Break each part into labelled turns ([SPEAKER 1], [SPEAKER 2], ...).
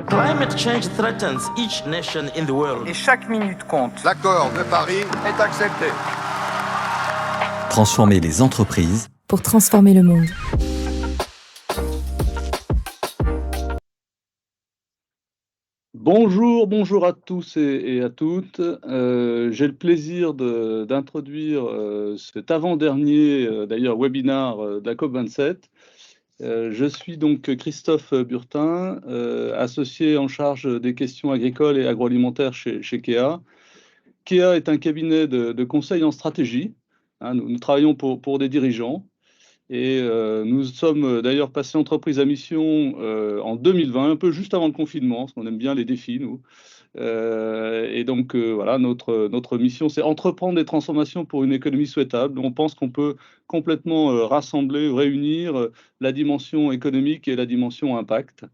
[SPEAKER 1] Climate change threatens each nation in the world.
[SPEAKER 2] Et chaque minute compte.
[SPEAKER 3] L'accord de Paris est accepté.
[SPEAKER 4] Transformer les entreprises
[SPEAKER 5] pour transformer le monde.
[SPEAKER 6] Bonjour à tous et à toutes. J'ai le plaisir d'introduire cet avant-dernier, d'ailleurs, webinaire de la COP27. Je suis donc Christophe Burtin, associé en charge des questions agricoles et agroalimentaires chez KEA. KEA est un cabinet de conseil en stratégie. Nous travaillons pour des dirigeants. Et nous sommes d'ailleurs passés entreprise à mission en 2020, un peu juste avant le confinement, parce qu'on aime bien les défis, nous. Et donc, voilà, notre mission, c'est entreprendre des transformations pour une économie souhaitable. On pense qu'on peut complètement rassembler, réunir la dimension économique et la dimension impact.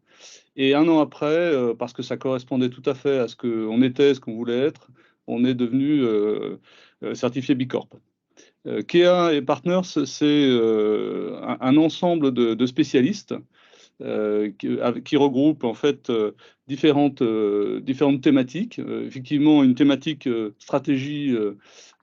[SPEAKER 6] Et un an après, parce que ça correspondait tout à fait à ce qu'on était, ce qu'on voulait être, on est devenu certifié Bicorp. KEA et Partners, c'est un ensemble de spécialistes qui regroupent en fait différentes thématiques. Effectivement, une thématique stratégie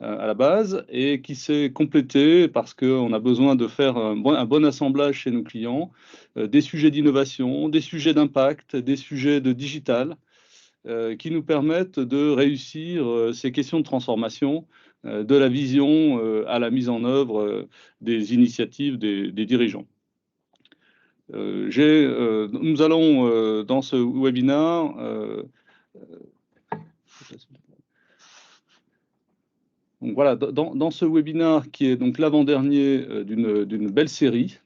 [SPEAKER 6] à la base et qui s'est complétée parce qu'on a besoin de faire un bon assemblage chez nos clients, des sujets d'innovation, des sujets d'impact, des sujets de digital qui nous permettent de réussir ces questions de transformation de la vision à la mise en œuvre des initiatives des dirigeants. Nous allons, dans ce webinaire, donc voilà, dans ce webinaire qui est donc l'avant-dernier d'une belle série,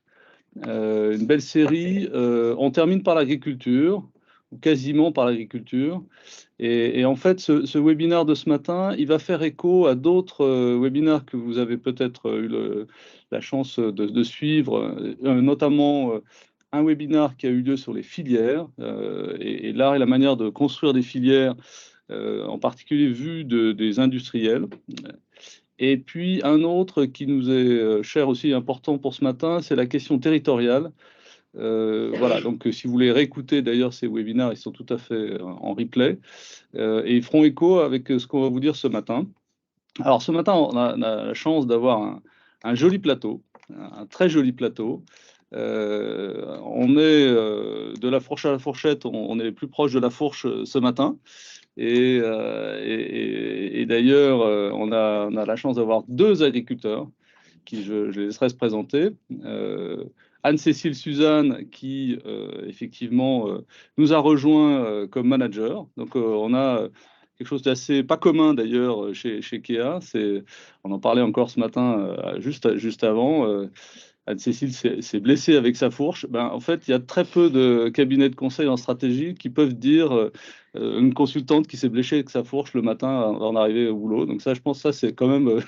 [SPEAKER 6] on termine par l'agriculture, ou quasiment par l'agriculture. Et en fait, ce webinaire de ce matin, il va faire écho à d'autres webinaires que vous avez peut-être eu la chance de suivre, notamment un webinaire qui a eu lieu sur les filières et l'art et la manière de construire des filières, en particulier vu des industriels. Et puis un autre qui nous est cher aussi, important pour ce matin, c'est la question territoriale. Voilà, donc si vous voulez réécouter d'ailleurs ces webinaires, ils sont tout à fait en replay et ils feront écho avec ce qu'on va vous dire ce matin. Alors ce matin, on a la chance d'avoir un joli plateau, un très joli plateau. On est de la fourche à la fourchette, on est plus proche de la fourche ce matin. Et d'ailleurs, on a la chance d'avoir deux agriculteurs qui je les laisserai se présenter. Anne-Cécile Suzanne qui effectivement nous a rejoint comme manager. Donc on a quelque chose d'assez pas commun d'ailleurs chez KEA. On en parlait encore ce matin juste avant. Anne-Cécile s'est blessée avec sa fourche. En fait, il y a très peu de cabinets de conseil en stratégie qui peuvent dire une consultante qui s'est blessée avec sa fourche le matin avant d'arriver au boulot. Donc ça, je pense que ça, c'est quand même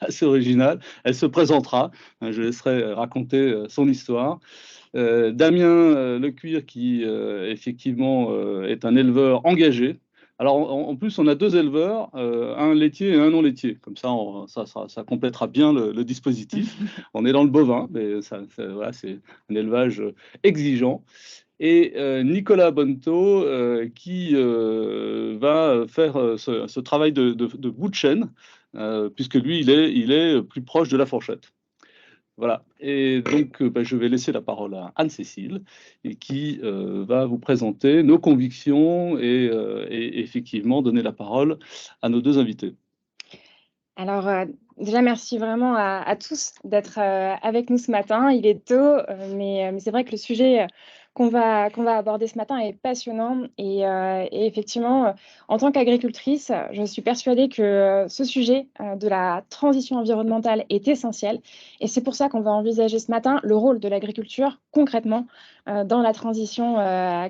[SPEAKER 6] assez original. Elle se présentera. Je laisserai raconter son histoire. Damien Lecuir, qui effectivement est un éleveur engagé. Alors, en plus, on a deux éleveurs, un laitier et un non laitier. Comme ça, ça complétera bien le dispositif. On est dans le bovin, mais voilà, c'est un élevage exigeant. Et Nicolas Bonto, qui va faire ce travail de bout de chaîne, puisque lui, il est plus proche de la fourchette. Voilà, et donc je vais laisser la parole à Anne-Cécile qui va vous présenter nos convictions et effectivement donner la parole à nos deux invités.
[SPEAKER 7] Alors, déjà, merci vraiment à tous d'être avec nous ce matin. Il est tôt, mais c'est vrai que le sujet qu'on va aborder ce matin est passionnant. Et effectivement, en tant qu'agricultrice, je suis persuadée que ce sujet de la transition environnementale est essentiel. Et c'est pour ça qu'on va envisager ce matin le rôle de l'agriculture concrètement dans la transition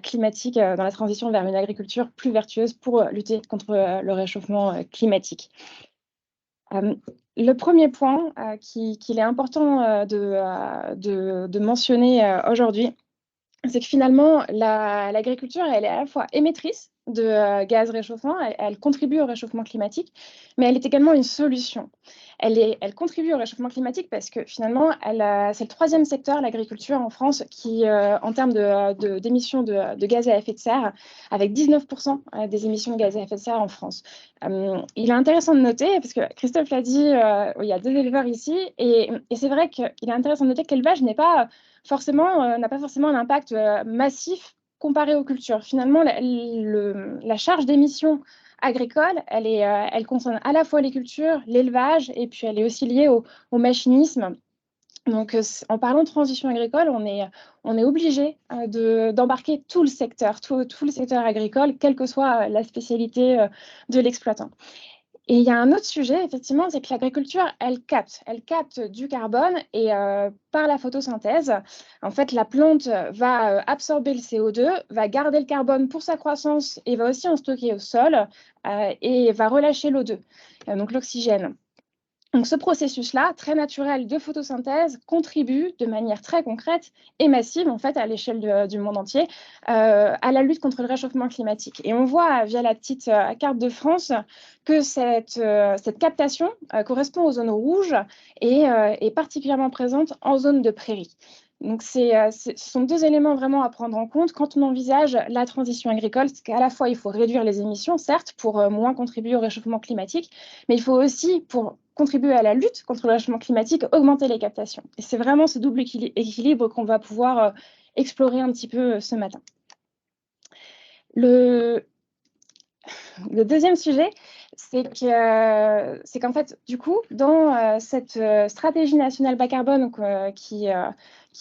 [SPEAKER 7] climatique, dans la transition vers une agriculture plus vertueuse pour lutter contre le réchauffement climatique. Le premier point qu'il est important de mentionner aujourd'hui, c'est que finalement, l'agriculture, elle est à la fois émettrice de gaz réchauffant, elle contribue au réchauffement climatique, mais elle est également une solution. Elle contribue au réchauffement climatique parce que finalement, c'est le troisième secteur, l'agriculture en France, qui, en termes d'émissions de gaz à effet de serre, avec 19% des émissions de gaz à effet de serre en France. Il est intéressant de noter, parce que Christophe l'a dit, il y a 2 éleveurs ici, et c'est vrai qu'il est intéressant de noter que l'élevage n'a pas forcément un impact massif comparé aux cultures. Finalement, la charge d'émissions agricole, elle concerne à la fois les cultures, l'élevage, et puis elle est aussi liée au machinisme. Donc, en parlant de transition agricole, on est obligé d'embarquer tout le secteur, tout le secteur agricole, quelle que soit la spécialité de l'exploitant. Et il y a un autre sujet, effectivement, c'est que l'agriculture, elle capte du carbone et par la photosynthèse, en fait, la plante va absorber le CO2, va garder le carbone pour sa croissance et va aussi en stocker au sol et va relâcher l'O2, donc l'oxygène. Donc, ce processus-là, très naturel de photosynthèse, contribue de manière très concrète et massive, en fait, à l'échelle du monde entier, à la lutte contre le réchauffement climatique. Et on voit, via la petite carte de France, que cette captation correspond aux zones rouges et est particulièrement présente en zone de prairie. Donc, ce sont 2 éléments vraiment à prendre en compte quand on envisage la transition agricole. C'est qu'à la fois, il faut réduire les émissions, certes, pour moins contribuer au réchauffement climatique, mais il faut aussi, pour contribuer à la lutte contre le réchauffement climatique, augmenter les captations. Et c'est vraiment ce double équilibre qu'on va pouvoir explorer un petit peu ce matin. Le deuxième sujet, c'est qu'en fait, du coup, dans cette stratégie nationale bas carbone qui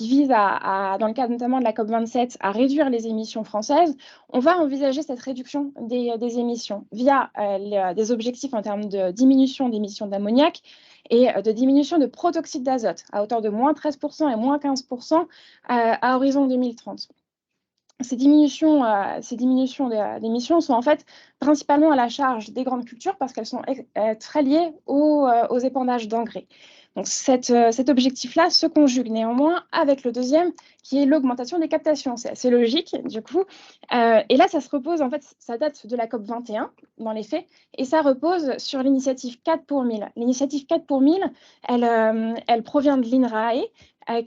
[SPEAKER 7] vise dans le cadre notamment de la COP27, à réduire les émissions françaises, on va envisager cette réduction des émissions via des objectifs en termes de diminution d'émissions d'ammoniac et de diminution de protoxyde d'azote à hauteur de moins 13% et moins 15% à horizon 2030. Ces diminutions d'émissions sont en fait principalement à la charge des grandes cultures parce qu'elles sont très liées aux épandages d'engrais. Donc cet objectif-là se conjugue néanmoins avec le deuxième qui est l'augmentation des captations. C'est assez logique du coup. Et là, ça se repose, en fait, ça date de la COP 21 dans les faits et ça repose sur l'initiative 4 pour 1000. L'initiative 4 pour 1000, elle provient de l'INRAE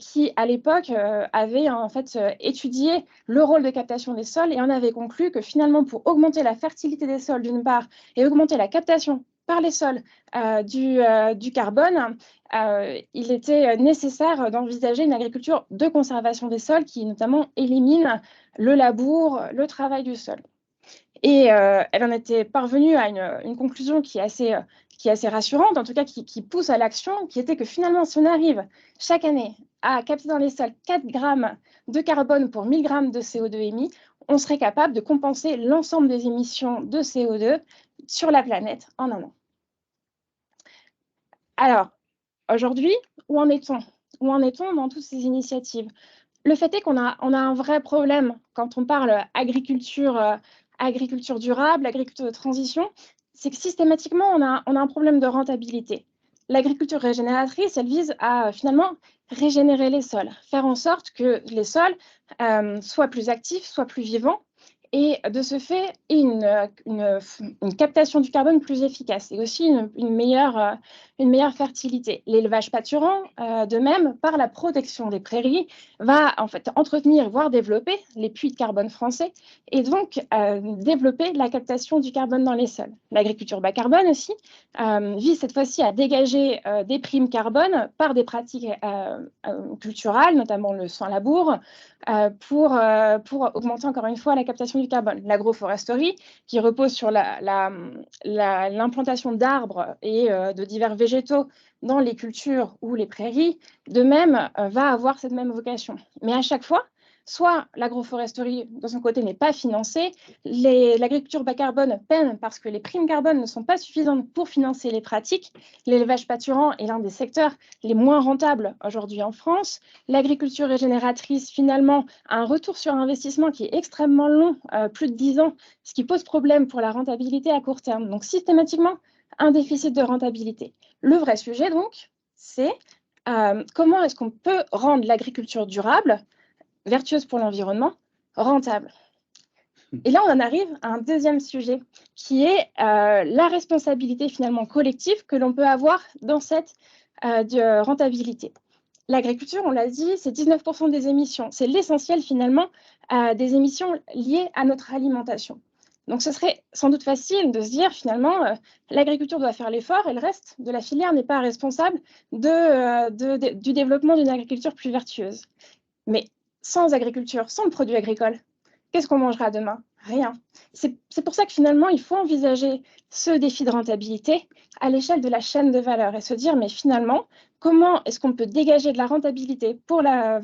[SPEAKER 7] qui, à l'époque, avait en fait étudié le rôle de captation des sols et en avait conclu que finalement, pour augmenter la fertilité des sols d'une part et augmenter la captation par les sols du carbone, il était nécessaire d'envisager une agriculture de conservation des sols qui notamment élimine le labour, le travail du sol. Et elle en était parvenue à une conclusion qui est assez rassurante, en tout cas qui pousse à l'action, qui était que finalement, si on arrive chaque année à capter dans les sols 4 grammes de carbone pour 1000 grammes de CO2 émis, on serait capable de compenser l'ensemble des émissions de CO2 sur la planète en un an. Alors, aujourd'hui, où en est-on? Où en est-on dans toutes ces initiatives? Le fait est qu'on a un vrai problème quand on parle agriculture durable, agriculture de transition, c'est que systématiquement, on a un problème de rentabilité. L'agriculture régénératrice, elle vise à finalement régénérer les sols, faire en sorte que les sols soient plus actifs, soient plus vivants, et de ce fait, une captation du carbone plus efficace et aussi une meilleure fertilité. L'élevage pâturant, de même, par la protection des prairies, va en fait entretenir, voire développer les puits de carbone français et donc développer la captation du carbone dans les sols. L'agriculture bas carbone aussi vise cette fois-ci à dégager des primes carbone par des pratiques culturales, notamment le sans-labour, pour augmenter encore une fois la captation du carbone. L'agroforesterie, qui repose sur l'implantation d'arbres et de divers végétaux dans les cultures ou les prairies, de même, va avoir cette même vocation. Mais à chaque fois, soit l'agroforesterie, de son côté, n'est pas financée, l'agriculture bas carbone peine parce que les primes carbone ne sont pas suffisantes pour financer les pratiques. L'élevage pâturant est l'un des secteurs les moins rentables aujourd'hui en France. L'agriculture régénératrice, finalement, a un retour sur investissement qui est extrêmement long, plus de 10 ans, ce qui pose problème pour la rentabilité à court terme. Donc, systématiquement, un déficit de rentabilité. Le vrai sujet, donc, c'est comment est-ce qu'on peut rendre l'agriculture durable, vertueuse pour l'environnement, rentable. Et là, on en arrive à un deuxième sujet qui est la responsabilité finalement collective que l'on peut avoir dans cette rentabilité. L'agriculture, on l'a dit, c'est 19% des émissions. C'est l'essentiel finalement des émissions liées à notre alimentation. Donc, ce serait sans doute facile de se dire finalement, l'agriculture doit faire l'effort et le reste de la filière n'est pas responsable du développement d'une agriculture plus vertueuse. Mais sans agriculture, sans le produit agricole, qu'est-ce qu'on mangera demain? Rien. C'est pour ça que finalement, il faut envisager ce défi de rentabilité à l'échelle de la chaîne de valeur et se dire, mais finalement, comment est-ce qu'on peut dégager de la rentabilité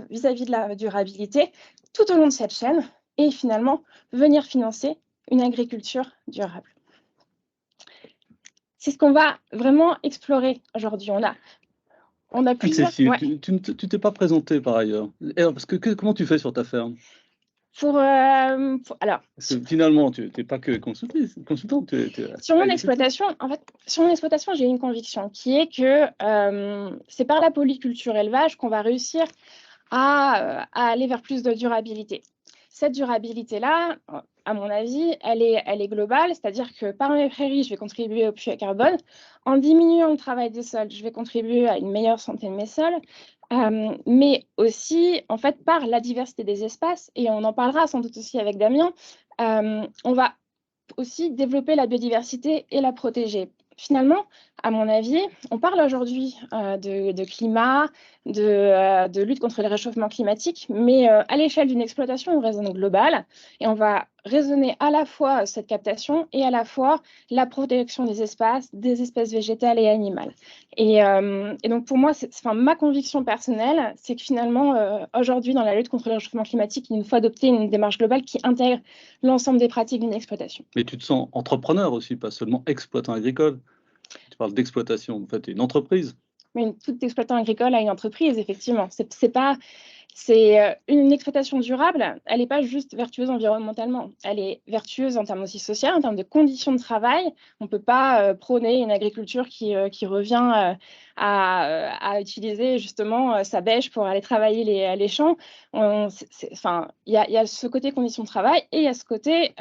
[SPEAKER 7] vis-à-vis de la durabilité tout au long de cette chaîne et finalement venir financer une agriculture durable. C'est ce qu'on va vraiment explorer aujourd'hui. On a plusieurs...
[SPEAKER 6] Cécile, ouais. Tu t'es pas présentée par ailleurs. Parce que comment tu fais sur ta ferme?
[SPEAKER 7] Alors,
[SPEAKER 6] finalement, tu n'es pas que consultante.
[SPEAKER 7] Sur mon exploitation, en fait, j'ai une conviction qui est que c'est par la polyculture élevage qu'on va réussir à aller vers plus de durabilité. Cette durabilité-là, à mon avis, elle est globale, c'est-à-dire que par mes prairies, je vais contribuer au puits à carbone. En diminuant le travail des sols, je vais contribuer à une meilleure santé de mes sols. Mais aussi, en fait, par la diversité des espaces, et on en parlera sans doute aussi avec Damien, on va aussi développer la biodiversité et la protéger. Finalement, à mon avis, on parle aujourd'hui de climat, de lutte contre le réchauffement climatique, mais à l'échelle d'une exploitation, on raisonne global et on va raisonner à la fois cette captation et à la fois la protection des espaces, des espèces végétales et animales. Et donc pour moi, ma conviction personnelle, c'est que finalement, aujourd'hui, dans la lutte contre le réchauffement climatique, il nous faut adopter une démarche globale qui intègre l'ensemble des pratiques d'une exploitation.
[SPEAKER 6] Mais tu te sens entrepreneur aussi, pas seulement exploitant agricole. Tu parles d'exploitation, en fait, une entreprise.
[SPEAKER 7] Mais tout exploitant agricole a une entreprise, effectivement. Une exploitation durable, elle n'est pas juste vertueuse environnementalement, elle est vertueuse en termes aussi sociaux, en termes de conditions de travail. On ne peut pas prôner une agriculture qui revient à utiliser justement sa bêche pour aller travailler les champs. Il y a ce côté conditions de travail et il y a ce côté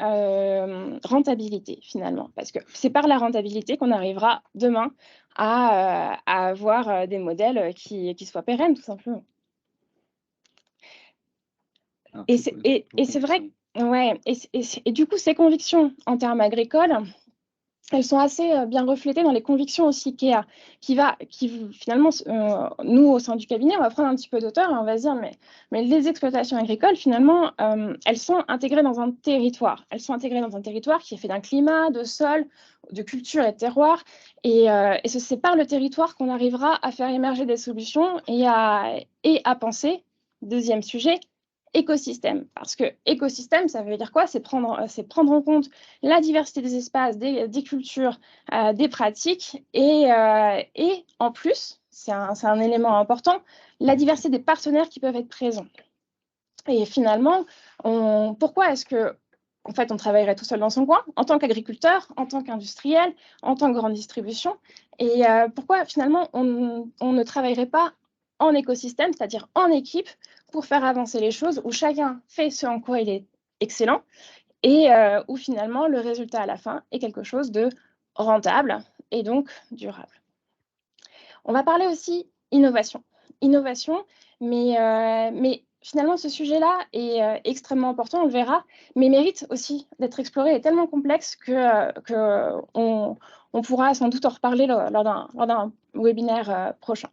[SPEAKER 7] rentabilité finalement, parce que c'est par la rentabilité qu'on arrivera demain à avoir des modèles qui soient pérennes, tout simplement. Et c'est vrai, ouais, et du coup, ces convictions en termes agricoles, elles sont assez bien reflétées dans les convictions aussi qu'IKEA, qui finalement, nous, au sein du cabinet, on va prendre un petit peu d'auteur et on va se dire, mais les exploitations agricoles, finalement, elles sont intégrées dans un territoire. Elles sont intégrées dans un territoire qui est fait d'un climat, de sol, de culture et de terroir. Et c'est par le territoire qu'on arrivera à faire émerger des solutions et à penser, deuxième sujet, écosystème. Parce que écosystème, ça veut dire quoi? C'est prendre en compte la diversité des espaces, des cultures, des pratiques et en plus, c'est un élément important, la diversité des partenaires qui peuvent être présents. Et finalement, pourquoi est-ce que en fait, on travaillerait tout seul dans son coin, en tant qu'agriculteur, en tant qu'industriel, en tant que grande distribution? Et pourquoi finalement on ne travaillerait pas en écosystème, c'est-à-dire en équipe, pour faire avancer les choses, où chacun fait ce en quoi il est excellent et où finalement le résultat à la fin est quelque chose de rentable et donc durable. On va parler aussi innovation. Innovation, mais finalement ce sujet-là est extrêmement important, on le verra, mais mérite aussi d'être exploré, est tellement complexe qu'on pourra sans doute en reparler lors d'un webinaire prochain.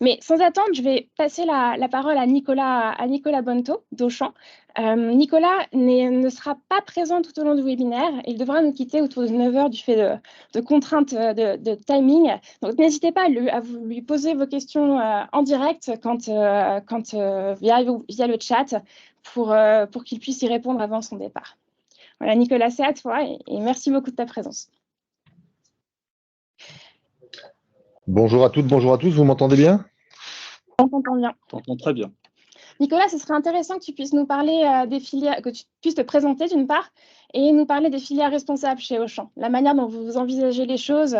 [SPEAKER 7] Mais sans attendre, je vais passer la parole à Nicolas Bonto d'Auchan. Nicolas ne sera pas présent tout au long du webinaire. Il devra nous quitter autour de 9 h du fait de contraintes de timing. Donc, n'hésitez pas à lui poser vos questions en direct via le chat pour qu'il puisse y répondre avant son départ. Voilà, Nicolas, c'est à toi et merci beaucoup de ta présence.
[SPEAKER 2] Bonjour à toutes, bonjour à tous, vous m'entendez bien?
[SPEAKER 7] On t'entend bien.
[SPEAKER 6] On t'entend très bien.
[SPEAKER 7] Nicolas, ce serait intéressant que tu puisses nous parler des filières, que tu puisses te présenter d'une part et nous parler des filières responsables chez Auchan, la manière dont vous envisagez les choses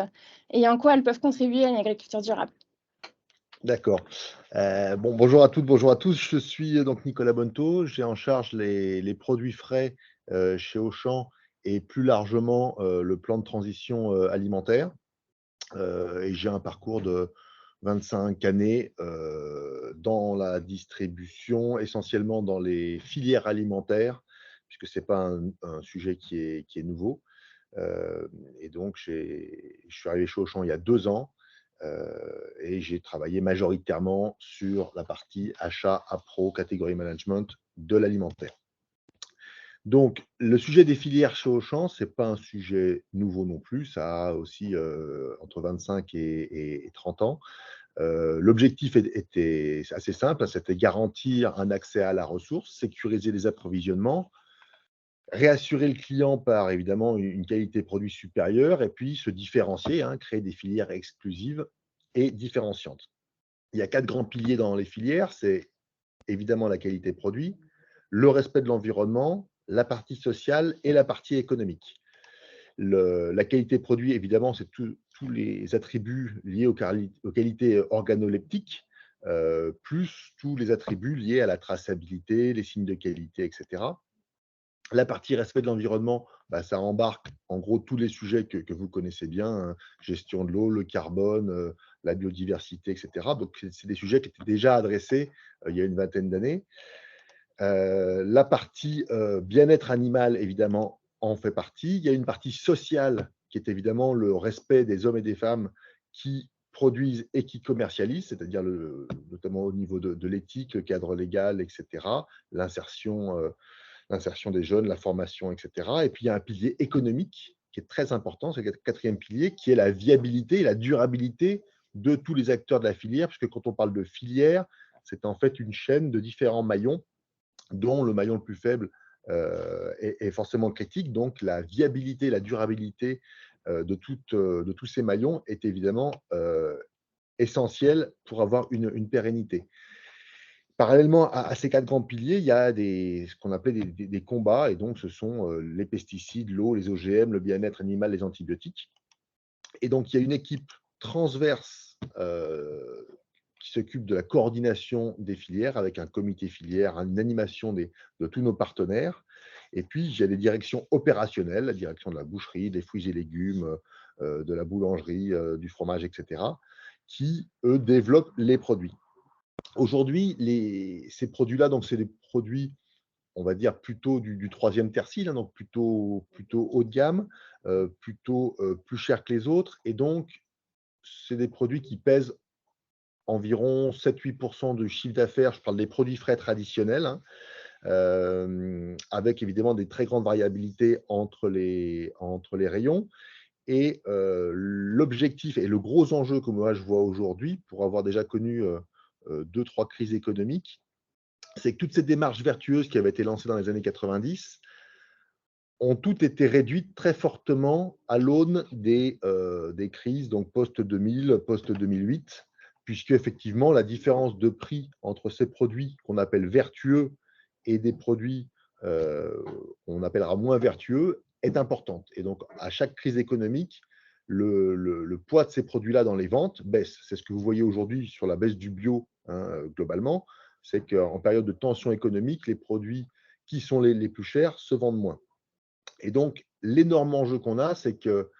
[SPEAKER 7] et en quoi elles peuvent contribuer à une agriculture durable.
[SPEAKER 2] D'accord. Bonjour à toutes, bonjour à tous. Je suis donc Nicolas Bonto. J'ai en charge les produits frais chez Auchan et plus largement le plan de transition alimentaire. Et j'ai un parcours de 25 années dans la distribution, essentiellement dans les filières alimentaires, puisque ce n'est pas un sujet qui est nouveau. Et donc, je suis arrivé chez Auchan il y a 2 ans et j'ai travaillé majoritairement sur la partie achat, appro, catégorie management de l'alimentaire. Donc, le sujet des filières chez Auchan, ce n'est pas un sujet nouveau non plus. Ça a aussi entre 25 et 30 ans. L'objectif était assez simple, c'était garantir un accès à la ressource, sécuriser les approvisionnements, réassurer le client par évidemment une qualité produit supérieure et puis se différencier, créer des filières exclusives et différenciantes. Il y a 4 grands piliers dans les filières, c'est évidemment la qualité produit, le respect de l'environnement, la partie sociale et la partie économique. La qualité produit, évidemment, c'est tous les attributs liés aux qualités organoleptiques, plus tous les attributs liés à la traçabilité, les signes de qualité, etc. La partie respect de l'environnement, ça embarque en gros tous les sujets que vous connaissez bien, gestion de l'eau, le carbone, la biodiversité, etc. Donc, c'est des sujets qui étaient déjà adressés il y a une vingtaine d'années. La partie bien-être animal, évidemment, en fait partie. Il y a une partie sociale qui est évidemment le respect des hommes et des femmes qui produisent et qui commercialisent, c'est-à-dire notamment au niveau de l'éthique, le cadre légal, etc., l'insertion des jeunes, la formation, etc. Et puis, il y a un pilier économique qui est très important, c'est le quatrième pilier, qui est la viabilité et la durabilité de tous les acteurs de la filière, puisque quand on parle de filière, c'est en fait une chaîne de différents maillons dont le maillon le plus faible est forcément critique. Donc, la viabilité, la durabilité de tous ces maillons est évidemment essentielle pour avoir une pérennité. Parallèlement à ces 4 grands piliers, il y a ce qu'on appelait des combats, et donc ce sont les pesticides, l'eau, les OGM, le bien-être animal, les antibiotiques. Et donc, il y a une équipe transverse qui s'occupe de la coordination des filières avec un comité filière, une animation de tous nos partenaires. Et puis, il y a des directions opérationnelles, la direction de la boucherie, des fruits et légumes, de la boulangerie, du fromage, etc., qui, eux, développent les produits. Aujourd'hui, ces produits-là, donc c'est des produits, on va dire, plutôt du troisième tertile, donc plutôt haut de gamme, plutôt plus cher que les autres. Et donc, c'est des produits qui pèsent environ 7-8% du chiffre d'affaires. Je parle des produits frais traditionnels, avec évidemment des très grandes variabilités entre les rayons. Et l'objectif et le gros enjeu que moi je vois aujourd'hui, pour avoir déjà connu 2-3 crises économiques, c'est que toutes ces démarches vertueuses qui avaient été lancées dans les années 90 ont toutes été réduites très fortement à l'aune des crises, donc post-2000, post-2008, puisque effectivement la différence de prix entre ces produits qu'on appelle vertueux et des produits qu'on appellera moins vertueux est importante. Et donc, à chaque crise économique, le poids de ces produits-là dans les ventes baisse. C'est ce que vous voyez aujourd'hui sur la baisse du bio, globalement. C'est qu'en période de tension économique, les produits qui sont les plus chers se vendent moins. Et donc, l'énorme enjeu qu'on a, c'est que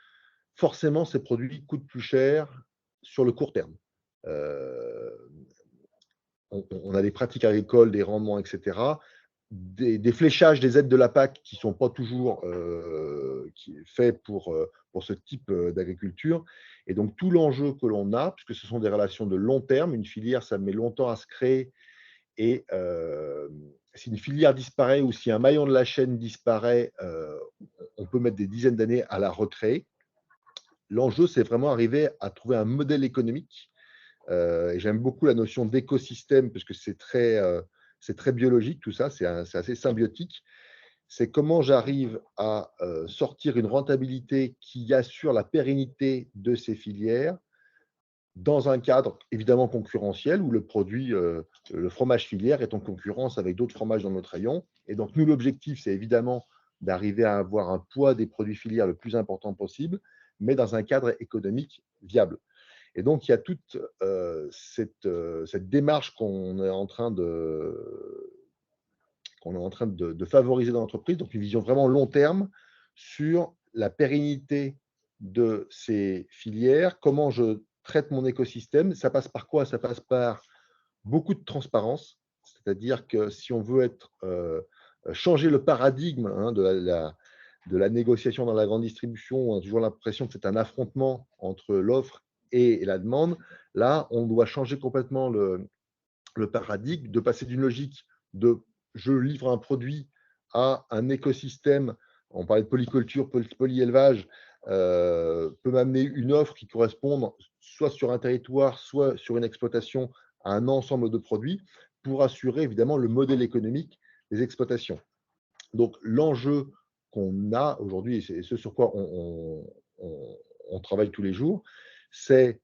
[SPEAKER 2] forcément, ces produits coûtent plus cher sur le court terme. On a des pratiques agricoles, des rendements, etc., des fléchages des aides de la PAC qui ne sont pas toujours faits pour ce type d'agriculture. Et donc, tout l'enjeu que l'on a, puisque ce sont des relations de long terme, une filière, ça met longtemps à se créer. Et si une filière disparaît ou si un maillon de la chaîne disparaît, on peut mettre des dizaines d'années à la recréer. L'enjeu, c'est vraiment arriver à trouver un modèle économique. Et j'aime beaucoup la notion d'écosystème parce que c'est très biologique, tout ça, c'est assez symbiotique. C'est comment j'arrive à sortir une rentabilité qui assure la pérennité de ces filières dans un cadre évidemment concurrentiel où le produit, le fromage filière est en concurrence avec d'autres fromages dans notre rayon. Et donc, nous, l'objectif, c'est évidemment d'arriver à avoir un poids des produits filières le plus important possible, mais dans un cadre économique viable. Et donc, il y a toute cette démarche qu'on est en train qu'on est en train de favoriser dans l'entreprise, donc une vision vraiment long terme sur la pérennité de ces filières, comment je traite mon écosystème. Ça passe par quoi? Ça passe par beaucoup de transparence, c'est-à-dire que si on veut changer le paradigme de la négociation dans la grande distribution, on a toujours l'impression que c'est un affrontement entre l'offre et la demande. Là, on doit changer complètement le paradigme, de passer d'une logique de je livre un produit à un écosystème. On parlait de polyculture, polyélevage, peut m'amener une offre qui corresponde soit sur un territoire, soit sur une exploitation à un ensemble de produits pour assurer évidemment le modèle économique des exploitations. Donc l'enjeu qu'on a aujourd'hui, et ce sur quoi on travaille tous les jours, c'est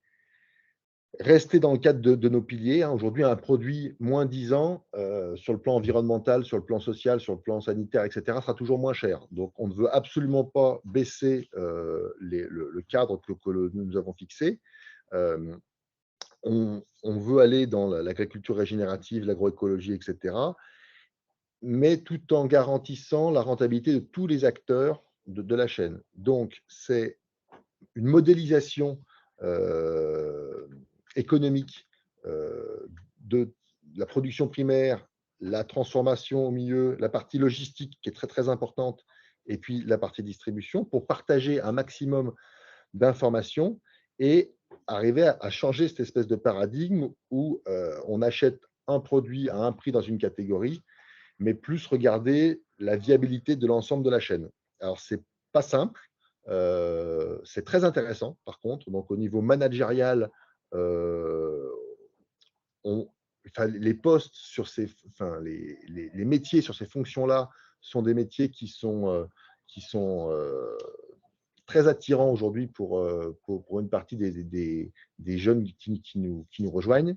[SPEAKER 2] rester dans le cadre de nos piliers. Aujourd'hui, un produit moins 10 ans, sur le plan environnemental, sur le plan social, sur le plan sanitaire, etc., sera toujours moins cher. Donc, on ne veut absolument pas baisser le cadre que nous avons fixé. On veut aller dans l'agriculture régénérative, l'agroécologie, etc., mais tout en garantissant la rentabilité de tous les acteurs de la chaîne. Donc, c'est une modélisation économique de la production primaire, la transformation au milieu, la partie logistique qui est très très importante, et puis la partie distribution, pour partager un maximum d'informations et arriver à changer cette espèce de paradigme où on achète un produit à un prix dans une catégorie, mais plus regarder la viabilité de l'ensemble de la chaîne. Alors, c'est pas simple, c'est très intéressant par contre. Donc, au niveau managérial, les postes sur les métiers sur ces fonctions-là sont des métiers qui sont très attirants aujourd'hui pour une partie des jeunes qui nous rejoignent.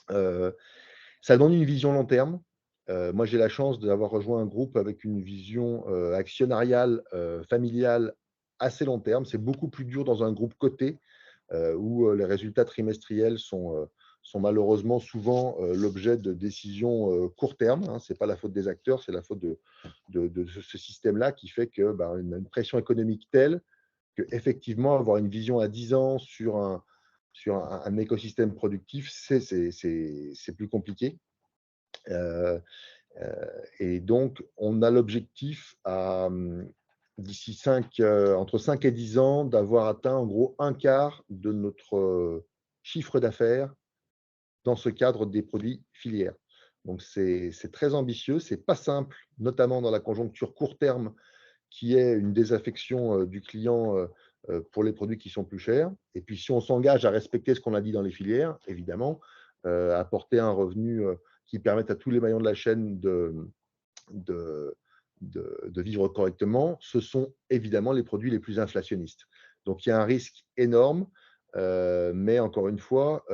[SPEAKER 2] Ça donne une vision long terme. Moi, j'ai la chance d'avoir rejoint un groupe avec une vision actionnariale, familiale assez long terme. C'est beaucoup plus dur dans un groupe coté où les résultats trimestriels sont malheureusement souvent l'objet de décisions court terme. Hein. Ce n'est pas la faute des acteurs, c'est la faute de ce système-là qui fait que une pression économique telle qu'effectivement, avoir une vision à 10 ans sur un écosystème productif, c'est plus compliqué. Et donc, on a l'objectif d'ici entre 5 et 10 ans d'avoir atteint en gros un quart de notre chiffre d'affaires dans ce cadre des produits filières. Donc, c'est très ambitieux, c'est pas simple, notamment dans la conjoncture court terme qui est une désaffection du client pour les produits qui sont plus chers. Et puis, si on s'engage à respecter ce qu'on a dit dans les filières, évidemment, apporter un revenu qui permette à tous les maillons de la chaîne de vivre correctement, ce sont évidemment les produits les plus inflationnistes. Donc, il y a un risque énorme, mais encore une fois,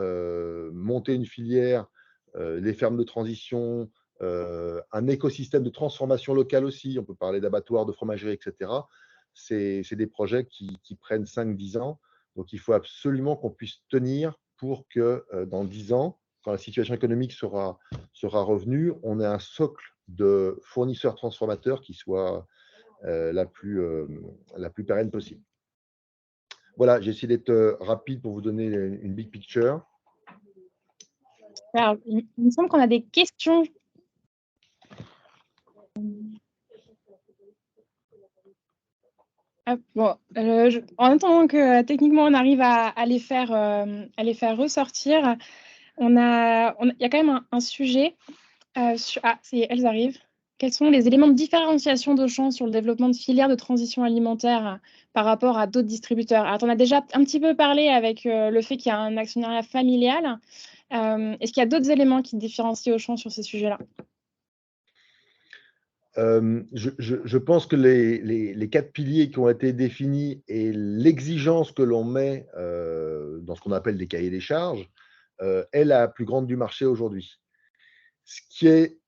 [SPEAKER 2] monter une filière, les fermes de transition, un écosystème de transformation locale aussi, on peut parler d'abattoirs, de fromageries, etc. C'est des projets qui prennent 5-10 ans. Donc, il faut absolument qu'on puisse tenir pour que dans 10 ans, quand la situation économique sera revenue, on ait un socle de fournisseurs transformateurs qui soit la plus pérenne possible. Voilà, j'ai essayé d'être rapide pour vous donner une big picture.
[SPEAKER 7] Alors, il me semble qu'on a des questions. Ah, bon, en attendant que techniquement on arrive à les faire ressortir, il y a quand même un sujet. Elles arrivent. Quels sont les éléments de différenciation d'Auchan sur le développement de filières de transition alimentaire par rapport à d'autres distributeurs? Alors, tu en as déjà un petit peu parlé avec le fait qu'il y a un actionnariat familial. Est-ce qu'il y a d'autres éléments qui différencient Auchan sur ces sujets-là?
[SPEAKER 2] Je pense que les 4 piliers qui ont été définis et l'exigence que l'on met dans ce qu'on appelle des cahiers des charges est la plus grande du marché aujourd'hui. Ce qui est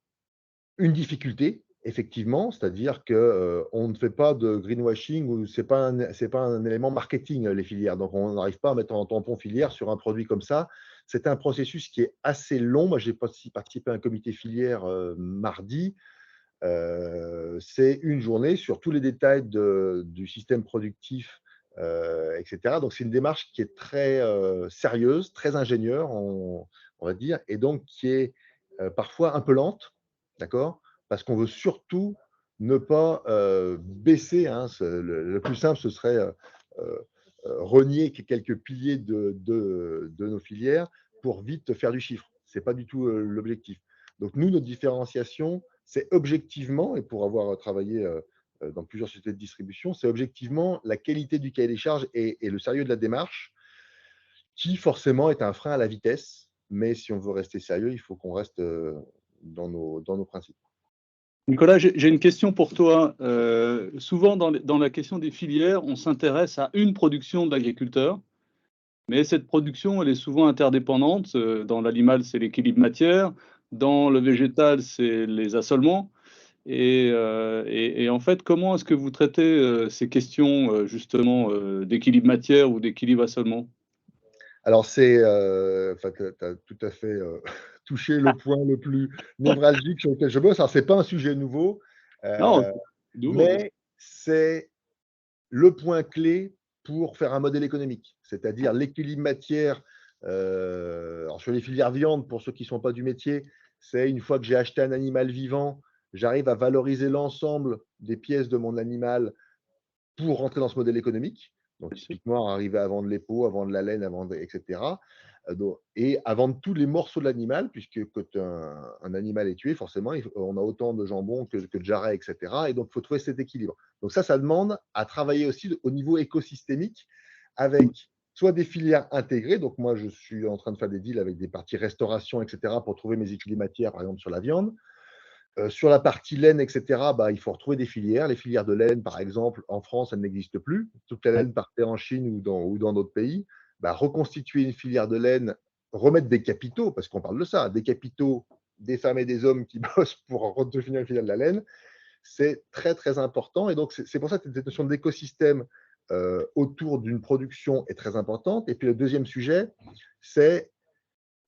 [SPEAKER 2] une difficulté, effectivement, c'est-à-dire qu'on ne fait pas de greenwashing ou ce n'est pas un élément marketing, les filières. Donc, on n'arrive pas à mettre un tampon filière sur un produit comme ça. C'est un processus qui est assez long. Moi, j'ai participé à un comité filière mardi. c'est une journée sur tous les détails du système productif, etc. Donc, c'est une démarche qui est très sérieuse, très ingénieure, on va dire, et donc qui est parfois un peu lente, d'accord? Parce qu'on veut surtout ne pas baisser. Hein, le plus simple, ce serait euh, renier quelques piliers de nos filières pour vite faire du chiffre. Ce n'est pas du tout l'objectif. Donc, nous, notre différenciation, c'est objectivement, et pour avoir travaillé dans plusieurs sociétés de distribution, c'est objectivement la qualité du cahier des charges et le sérieux de la démarche, qui forcément est un frein à la vitesse. Mais si on veut rester sérieux, il faut qu'on reste dans nos principes.
[SPEAKER 6] Nicolas, j'ai une question pour toi. Souvent, dans la question des filières, on s'intéresse à une production de l'agriculteur, mais cette production, elle est souvent interdépendante. Dans l'animal, c'est l'équilibre matière. Dans le végétal, c'est les assolements. Et en fait, comment est-ce que vous traitez ces questions justement d'équilibre matière ou d'équilibre assolement?
[SPEAKER 2] Alors, enfin, tu as tout à fait touché le point le plus névralgique sur lequel je bosse. Alors, ce n'est pas un sujet nouveau,
[SPEAKER 6] Non,
[SPEAKER 2] euh,
[SPEAKER 6] c'est nouveau, mais
[SPEAKER 2] mais c'est le point clé pour faire un modèle économique, c'est-à-dire l'équilibre matière. Alors sur les filières viande, pour ceux qui ne sont pas du métier, c'est une fois que j'ai acheté un animal vivant, j'arrive à valoriser l'ensemble des pièces de mon animal pour rentrer dans ce modèle économique. Donc,
[SPEAKER 6] bien sûr.
[SPEAKER 2] typiquement, arriver à vendre les peaux, à vendre la laine, etc. Et à vendre tous les morceaux de l'animal, puisque quand un animal est tué, forcément, on a autant de jambon que de jarrets, etc. Et donc, il faut trouver cet équilibre. Donc, ça demande à travailler aussi au niveau écosystémique avec soit des filières intégrées. Donc, moi, je suis en train de faire des deals avec des parties restauration, etc., pour trouver mes équilibres matières, par exemple, sur la viande. Sur la partie laine, etc., il faut retrouver des filières. Les filières de laine, par exemple, en France, elles n'existent plus. Toute la laine partait en Chine ou dans d'autres pays. Reconstituer une filière de laine, remettre des capitaux, parce qu'on parle de ça, des capitaux, des femmes et des hommes qui bossent pour redevenir une filière de la laine, c'est très, très important. Et donc, c'est pour ça que cette notion d'écosystème autour d'une production est très importante. Et puis, le deuxième sujet, c'est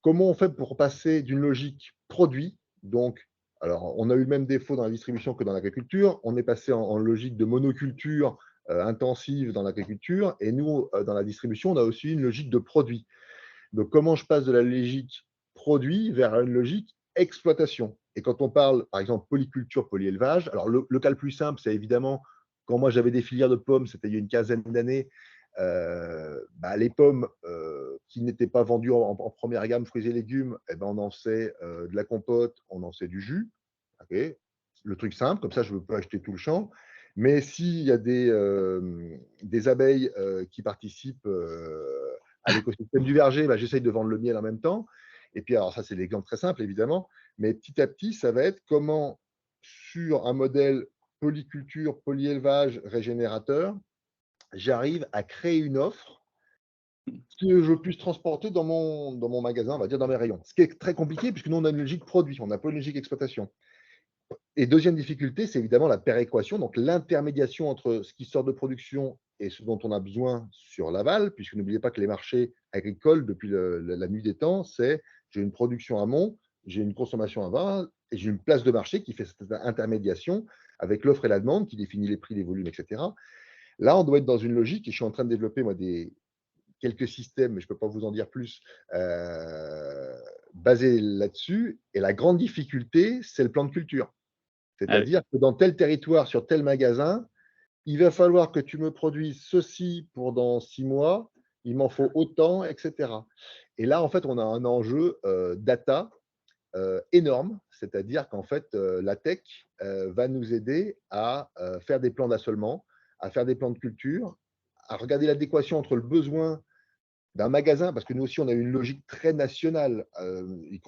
[SPEAKER 2] comment on fait pour passer d'une logique produit, donc, alors on a eu le même défaut dans la distribution que dans l'agriculture, on est passé en logique de monoculture intensive dans l'agriculture, et nous, dans la distribution, on a aussi une logique de produit. Donc, comment je passe de la logique produit vers une logique exploitation? Et quand on parle, par exemple, polyculture, polyélevage, alors le cas le plus simple, c'est évidemment quand moi j'avais des filières de pommes, c'était il y a une quinzaine d'années, les pommes qui n'étaient pas vendues en première gamme, fruits et légumes, on en faisait de la compote, on en faisait du jus. Okay, le truc simple, comme ça je ne veux pas acheter tout le champ. Mais s'il y a des abeilles qui participent à l'écosystème du verger, j'essaye de vendre le miel en même temps. Et puis, alors ça, c'est l'exemple très simple, évidemment. Mais petit à petit, ça va être comment, sur un modèle polyculture, polyélevage régénérateur, j'arrive à créer une offre que je puisse transporter dans mon magasin, on va dire dans mes rayons. Ce qui est très compliqué, puisque nous, on a une logique produit, on n'a pas une logique exploitation. Et deuxième difficulté, c'est évidemment la péréquation, donc l'intermédiation entre ce qui sort de production et ce dont on a besoin sur l'aval, puisque n'oubliez pas que les marchés agricoles, depuis la nuit des temps, c'est j'ai une production amont, j'ai une consommation aval, et j'ai une place de marché qui fait cette intermédiation avec l'offre et la demande, qui définit les prix, les volumes, etc. Là, on doit être dans une logique, et je suis en train de développer moi quelques systèmes, mais je ne peux pas vous en dire plus, basés là-dessus. Et la grande difficulté, c'est le plan de culture. C'est-à-dire que dans tel territoire, sur tel magasin, il va falloir que tu me produises ceci pour dans 6 mois, il m'en faut autant, etc. Et là, en fait, on a un enjeu data énorme, c'est-à-dire qu'en fait, la tech va nous aider à faire des plans d'assolement, à faire des plans de culture, à regarder l'adéquation entre le besoin d'un magasin, parce que nous aussi, on a une logique très nationale,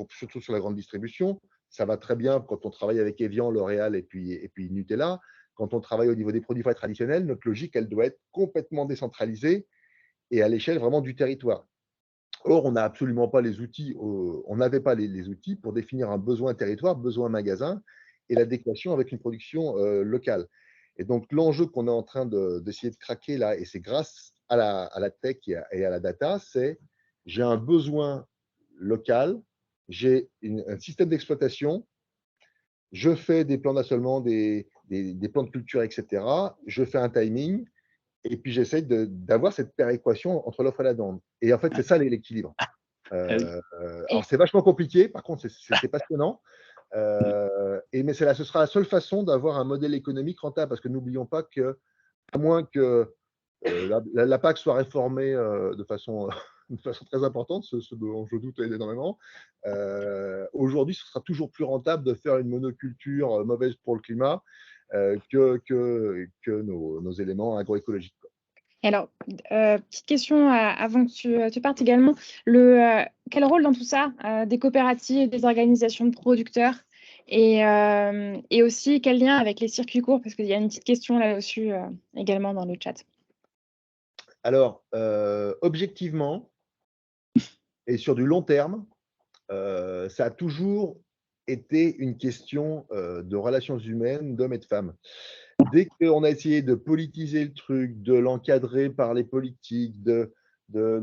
[SPEAKER 2] surtout sur la grande distribution. Ça va très bien quand on travaille avec Evian, L'Oréal et puis Nutella. Quand on travaille au niveau des produits frais traditionnels, notre logique, elle doit être complètement décentralisée et à l'échelle vraiment du territoire. Or, on n'a absolument pas les outils, on n'avait pas les outils pour définir un besoin territoire, besoin magasin et l'adéquation avec une production locale. Et donc, l'enjeu qu'on est en train d'essayer de craquer là, et c'est grâce à la tech et à la data, c'est j'ai un besoin local, j'ai un système d'exploitation, je fais des plans d'assolement, des plans de culture, etc. Je fais un timing et puis j'essaye d'avoir cette péréquation entre l'offre et la demande. Et en fait, c'est ça l'équilibre. Alors, c'est vachement compliqué. Par contre, c'est passionnant. Mais ce sera la seule façon d'avoir un modèle économique rentable. Parce que n'oublions pas que, à moins que la PAC soit réformée de façon très importante, ce dont je doute énormément. Aujourd'hui, ce sera toujours plus rentable de faire une monoculture mauvaise pour le climat que nos éléments agroécologiques.
[SPEAKER 7] Alors, petite question avant que tu partes également. Quel rôle dans tout ça des coopératives, des organisations de producteurs et aussi quel lien avec les circuits courts? Parce qu'il y a une petite question là-dessus également dans le chat.
[SPEAKER 2] Alors, objectivement et sur du long terme, ça a toujours été une question de relations humaines, d'hommes et de femmes. Dès qu'on a essayé de politiser le truc, de l'encadrer par les politiques, de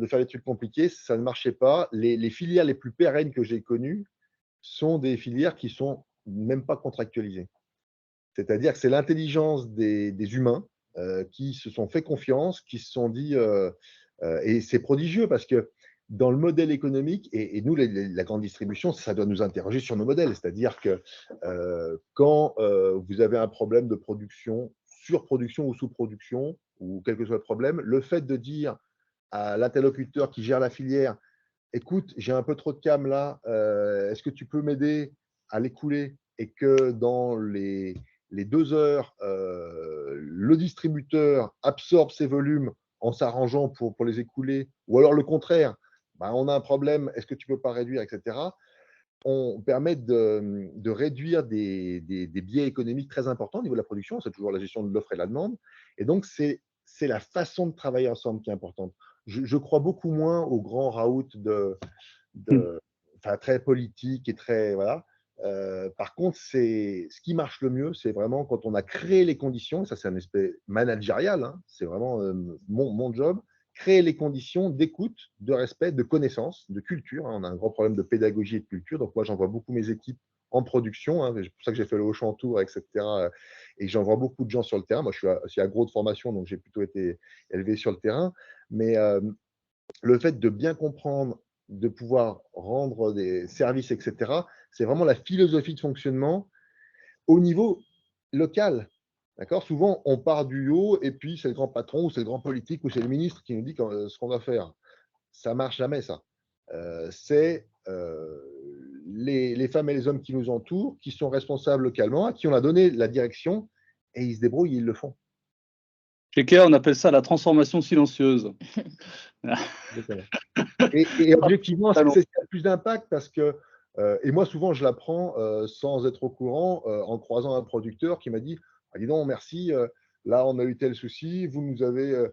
[SPEAKER 2] faire des trucs compliqués, ça ne marchait pas. Les filières les plus pérennes que j'ai connues sont des filières qui sont même pas contractualisées. C'est-à-dire que c'est l'intelligence des humains qui se sont fait confiance, qui se sont dit, et c'est prodigieux parce que dans le modèle économique, et nous, la grande distribution, ça doit nous interroger sur nos modèles. C'est-à-dire que quand vous avez un problème de production, surproduction ou sous-production, ou quel que soit le problème, le fait de dire à l'interlocuteur qui gère la filière, écoute, j'ai un peu trop de cam là, est-ce que tu peux m'aider à l'écouler et que dans les 2 heures, le distributeur absorbe ces volumes en s'arrangeant pour les écouler, ou alors le contraire, bah, on a un problème, est-ce que tu ne peux pas réduire, etc. On permet de réduire des biais économiques très importants au niveau de la production, c'est toujours la gestion de l'offre et la demande. Et donc, c'est la façon de travailler ensemble qui est importante. Je crois beaucoup moins aux grands raouts très politiques et très. Voilà. Par contre, ce qui marche le mieux, c'est vraiment quand on a créé les conditions, et ça c'est un aspect managérial, hein, c'est vraiment mon job, créer les conditions d'écoute, de respect, de connaissance, de culture. Hein. On a un grand problème de pédagogie et de culture, donc moi j'envoie beaucoup mes équipes en production, hein, c'est pour ça que j'ai fait le Auchan Tour, etc. Et j'envoie beaucoup de gens sur le terrain. Moi je suis aussi agro de formation, donc j'ai plutôt été élevé sur le terrain. Mais le fait de bien comprendre, de pouvoir rendre des services, etc., c'est vraiment la philosophie de fonctionnement au niveau local. D'accord ? Souvent, on part du haut et puis c'est le grand patron ou c'est le grand politique ou c'est le ministre qui nous dit ce qu'on doit faire. Ça ne marche jamais, ça. C'est les femmes et les hommes qui nous entourent, qui sont responsables localement, à qui on a donné la direction et ils se débrouillent, ils le font.
[SPEAKER 6] Chez Care, on appelle ça la transformation silencieuse.
[SPEAKER 2] Et objectivement, c'est ce qui a le plus d'impact parce que, et moi souvent je l'apprends sans être au courant, en croisant un producteur qui m'a dit ah, dis donc, merci, là on a eu tel souci, vous nous avez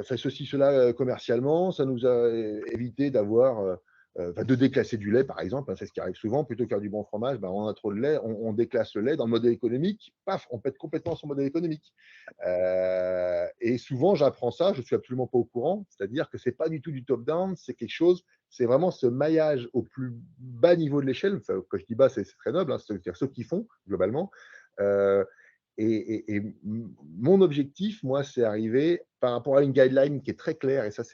[SPEAKER 2] fait ceci, cela commercialement, ça nous a évité d'avoir. De déclasser du lait, par exemple, hein, c'est ce qui arrive souvent, plutôt que faire du bon fromage, ben, on a trop de lait, on déclasse le lait dans le modèle économique, paf, on pète complètement son modèle économique. Et souvent, j'apprends ça, je ne suis absolument pas au courant, c'est-à-dire que ce n'est pas du tout du top-down, c'est quelque chose, c'est vraiment ce maillage au plus bas niveau de l'échelle, enfin, quand je dis bas, c'est très noble, hein, c'est-à-dire ceux qui font, globalement. Et mon objectif, moi, c'est arriver par rapport à une guideline qui est très claire, et ça,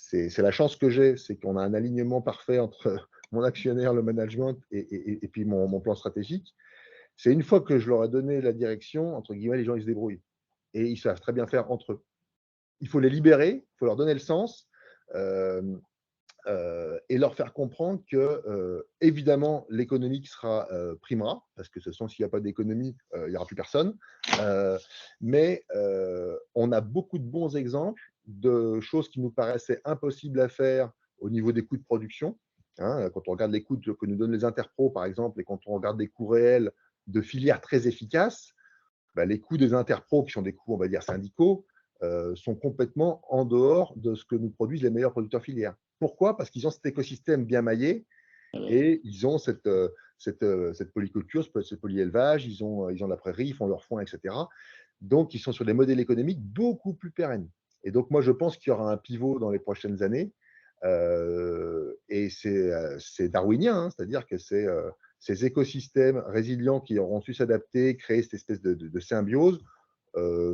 [SPEAKER 2] c'est la chance que j'ai, c'est qu'on a un alignement parfait entre mon actionnaire, le management et puis mon plan stratégique. C'est une fois que je leur ai donné la direction, entre guillemets, les gens, ils se débrouillent. Et ils savent très bien faire entre eux. Il faut les libérer, il faut leur donner le sens et leur faire comprendre que, évidemment, l'économique primera, parce que de toute façon, s'il n'y a pas d'économie, il n'y aura plus personne. Mais on a beaucoup de bons exemples de choses qui nous paraissaient impossibles à faire au niveau des coûts de production. Hein, quand on regarde les coûts que nous donnent les interpros, par exemple, et quand on regarde des coûts réels de filières très efficaces, bah, les coûts des interpros, qui sont des coûts, on va dire, syndicaux, sont complètement en dehors de ce que nous produisent les meilleurs producteurs filières. Pourquoi ? Parce qu'ils ont cet écosystème bien maillé et ils ont cette polyculture, ce polyélevage, ils ont la prairie, ils font leur foin, etc. Donc, ils sont sur des modèles économiques beaucoup plus pérennes. Et donc, moi, je pense qu'il y aura un pivot dans les prochaines années. Et c'est darwinien, hein, c'est-à-dire que c'est ces écosystèmes résilients qui auront su s'adapter, créer cette espèce de symbiose,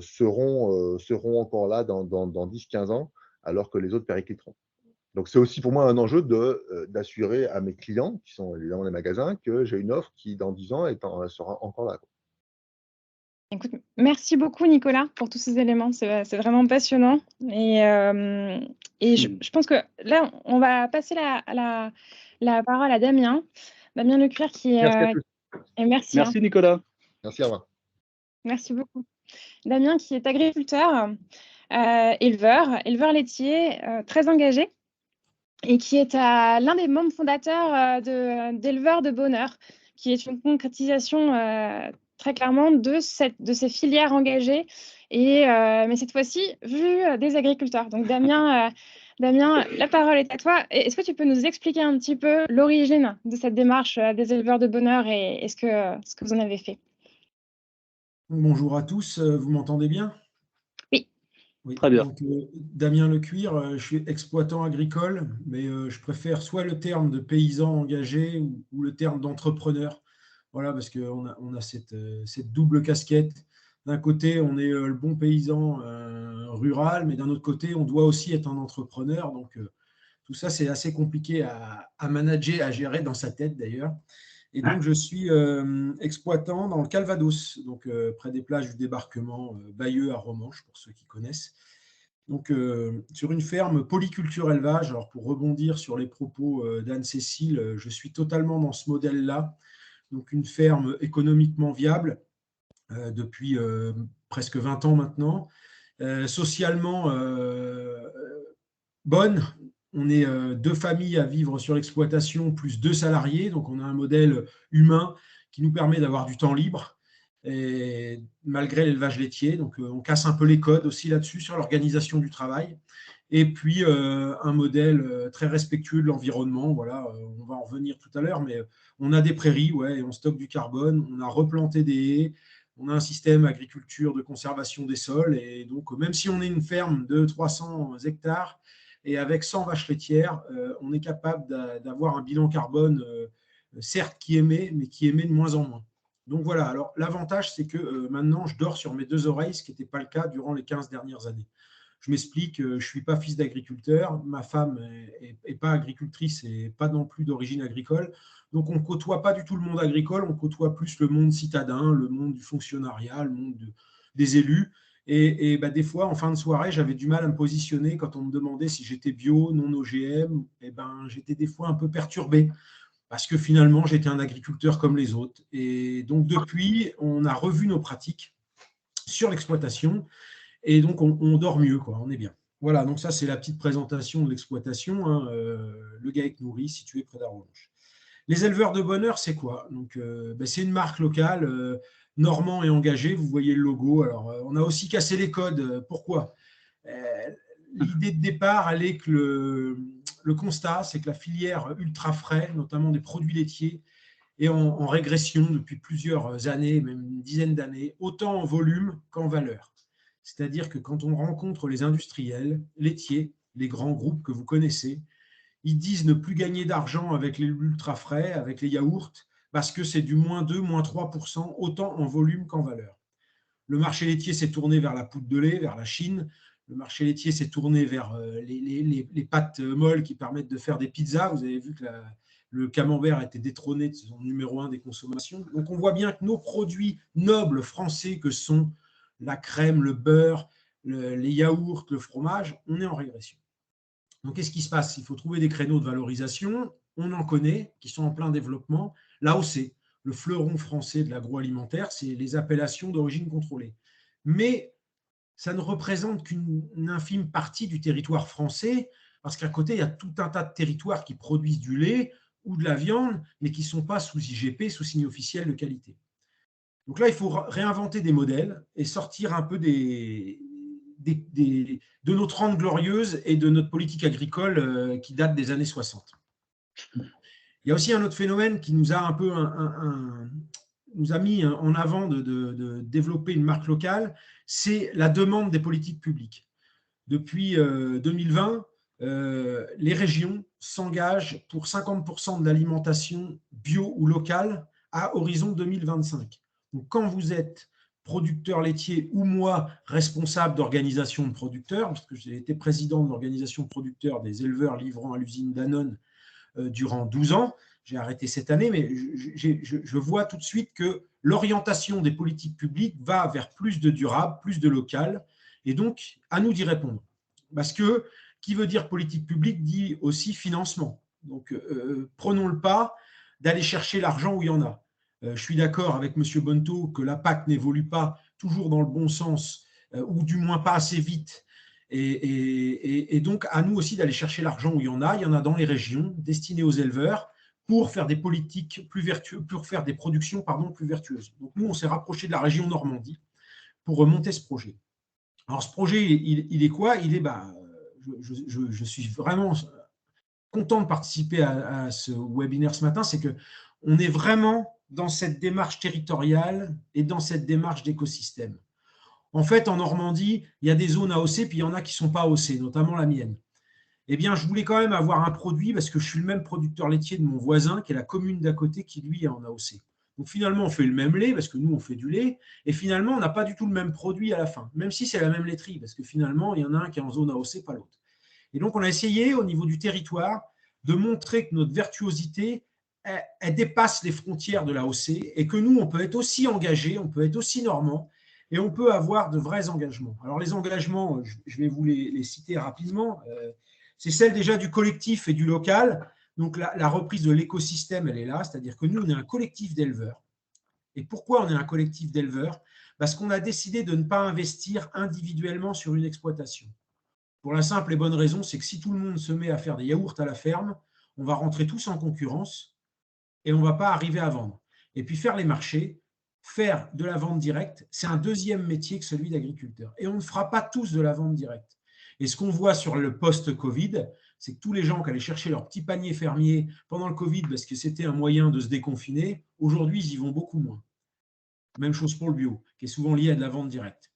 [SPEAKER 2] seront encore là dans 10-15 ans, alors que les autres péricliteront. Donc, c'est aussi pour moi un enjeu d'assurer à mes clients, qui sont évidemment les magasins, que j'ai une offre qui, dans 10 ans, sera encore là.
[SPEAKER 7] Écoute, merci beaucoup Nicolas pour tous ces éléments, c'est vraiment passionnant et je pense que là, on va passer la parole à Damien Leclerc qui
[SPEAKER 2] Merci à
[SPEAKER 7] est
[SPEAKER 2] tous.
[SPEAKER 7] et merci,
[SPEAKER 6] Merci Nicolas.
[SPEAKER 2] Merci, au revoir.
[SPEAKER 7] merci beaucoup. Damien qui est agriculteur, éleveur laitier, très engagé et qui est l'un des membres fondateurs d'Éleveurs de Bonheur, qui est une concrétisation très clairement de ces filières engagées, mais cette fois-ci, vue des agriculteurs. Donc Damien, la parole est à toi. Est-ce que tu peux nous expliquer un petit peu l'origine de cette démarche des Éleveurs de Bonheur et ce que vous en avez fait?
[SPEAKER 4] Bonjour à tous, vous m'entendez bien?
[SPEAKER 7] Oui.
[SPEAKER 4] Oui.
[SPEAKER 6] Très bien.
[SPEAKER 4] Donc, Damien Lecuir, je suis exploitant agricole, mais je préfère soit le terme de paysan engagé ou le terme d'entrepreneur. Voilà, parce qu'on a cette double casquette. D'un côté, on est le bon paysan rural, mais d'un autre côté, on doit aussi être un entrepreneur. Donc, tout ça, c'est assez compliqué à manager, à gérer dans sa tête d'ailleurs. Et donc, je suis exploitant dans le Calvados, donc près des plages du débarquement, Bayeux à Romanche, pour ceux qui connaissent. Donc, sur une ferme polyculture élevage, alors pour rebondir sur les propos d'Anne-Cécile, je suis totalement dans ce modèle-là. Donc, une ferme économiquement viable depuis presque 20 ans maintenant, socialement bonne. On est 2 familles à vivre sur l'exploitation, plus 2 salariés. Donc, on a un modèle humain qui nous permet d'avoir du temps libre, et malgré l'élevage laitier. Donc, on casse un peu les codes aussi là-dessus, sur l'organisation du travail. Et puis, un modèle très respectueux de l'environnement. Voilà, on va en revenir tout à l'heure, mais on a des prairies, ouais, et on stocke du carbone. On a replanté des haies. On a un système agriculture de conservation des sols. Et donc, même si on est une ferme de 300 hectares, et avec 100 vaches laitières, on est capable d'avoir un bilan carbone, certes qui émet, mais qui émet de moins en moins. Donc voilà, alors l'avantage, c'est que maintenant, je dors sur mes 2 oreilles, ce qui n'était pas le cas durant les 15 dernières années. Je m'explique, je ne suis pas fils d'agriculteur, ma femme n'est pas agricultrice et pas non plus d'origine agricole. Donc on ne côtoie pas du tout le monde agricole, on côtoie plus le monde citadin, le monde du fonctionnariat, le monde des élus. Et des fois, en fin de soirée, j'avais du mal à me positionner quand on me demandait si j'étais bio, non OGM. J'étais des fois un peu perturbé parce que finalement, j'étais un agriculteur comme les autres. Et donc, depuis, on a revu nos pratiques sur l'exploitation et donc on dort mieux, quoi, on est bien. Voilà, donc ça, c'est la petite présentation de l'exploitation, hein, le GAEC Nourri, situé près d'Arromanches. Les éleveurs de bonheur, c'est quoi? Donc, c'est une marque locale, normand et engagé. Vous voyez le logo. Alors, on a aussi cassé les codes. Pourquoi? L'idée de départ, elle est que le constat, c'est que la filière ultra frais, notamment des produits laitiers, est en régression depuis plusieurs années, même une dizaine d'années, autant en volume qu'en valeur. C'est-à-dire que quand on rencontre les industriels laitiers, les grands groupes que vous connaissez, ils disent ne plus gagner d'argent avec les ultra frais, avec les yaourts, parce que c'est du moins 2, moins 3%, autant en volume qu'en valeur. Le marché laitier s'est tourné vers la poudre de lait, vers la Chine. Le marché laitier s'est tourné vers les pâtes molles qui permettent de faire des pizzas. Vous avez vu que le camembert a été détrôné de son numéro 1 des consommations. Donc on voit bien que nos produits nobles français, que sont la crème, le beurre, les yaourts, le fromage, on est en régression. Donc, qu'est-ce qui se passe? Il faut trouver des créneaux de valorisation. On en connaît, qui sont en plein développement. L'AOC, le fleuron français de l'agroalimentaire, c'est les appellations d'origine contrôlée. Mais ça ne représente qu'une infime partie du territoire français, parce qu'à côté, il y a tout un tas de territoires qui produisent du lait ou de la viande, mais qui ne sont pas sous IGP, sous signe officiel de qualité. Donc là, il faut réinventer des modèles et sortir un peu de nos 30 glorieuses et de notre politique agricole qui date des années 60. Il y a aussi un autre phénomène qui nous a un peu nous a mis en avant de développer une marque locale, c'est la demande des politiques publiques. Depuis 2020, les régions s'engagent pour 50% de l'alimentation bio ou locale à horizon 2025. Donc, quand vous êtes producteur laitier ou moi, responsable d'organisation de producteurs, parce que j'ai été président de l'organisation de producteurs des éleveurs livrant à l'usine Danone durant 12 ans, j'ai arrêté cette année, mais je vois tout de suite que l'orientation des politiques publiques va vers plus de durable, plus de local, et donc à nous d'y répondre. Parce que qui veut dire politique publique dit aussi financement. Donc prenons le pas d'aller chercher l'argent où il y en a. Je suis d'accord avec M. Bonneau que la PAC n'évolue pas toujours dans le bon sens, ou du moins pas assez vite. Et donc, à nous aussi d'aller chercher l'argent où il y en a. Il y en a dans les régions, destinées aux éleveurs, pour faire des politiques plus vertueuses, pour faire des productions plus vertueuses. Donc, nous, on s'est rapproché de la région Normandie pour remonter ce projet. Alors, ce projet, il est quoi? Il est, je suis vraiment content de participer à ce webinaire ce matin, c'est qu'on est vraiment dans cette démarche territoriale et dans cette démarche d'écosystème. En fait, en Normandie, il y a des zones AOC, puis il y en a qui ne sont pas AOC, notamment la mienne. Eh bien, je voulais quand même avoir un produit, parce que je suis le même producteur laitier de mon voisin, qui est la commune d'à côté, qui lui est en AOC. Donc finalement, on fait le même lait, parce que nous, on fait du lait, et finalement, on n'a pas du tout le même produit à la fin, même si c'est la même laiterie, parce que finalement, il y en a un qui est en zone AOC, pas l'autre. Et donc, on a essayé, au niveau du territoire, de montrer que notre vertuosité, elle dépasse les frontières de l'AOC et que nous, on peut être aussi engagés, on peut être aussi normand et on peut avoir de vrais engagements. Alors, les engagements, je vais vous les citer rapidement. C'est celle déjà du collectif et du local. Donc, la reprise de l'écosystème, elle est là, c'est-à-dire que nous, on est un collectif d'éleveurs. Et pourquoi on est un collectif d'éleveurs? Parce qu'on a décidé de ne pas investir individuellement sur une exploitation. Pour la simple et bonne raison, c'est que si tout le monde se met à faire des yaourts à la ferme, on va rentrer tous en concurrence et on ne va pas arriver à vendre. Et puis faire les marchés, faire de la vente directe, c'est un deuxième métier que celui d'agriculteur. Et on ne fera pas tous de la vente directe. Et ce qu'on voit sur le post-Covid, c'est que tous les gens qui allaient chercher leur petit panier fermier pendant le Covid parce que c'était un moyen de se déconfiner, aujourd'hui, ils y vont beaucoup moins. Même chose pour le bio, qui est souvent lié à de la vente directe.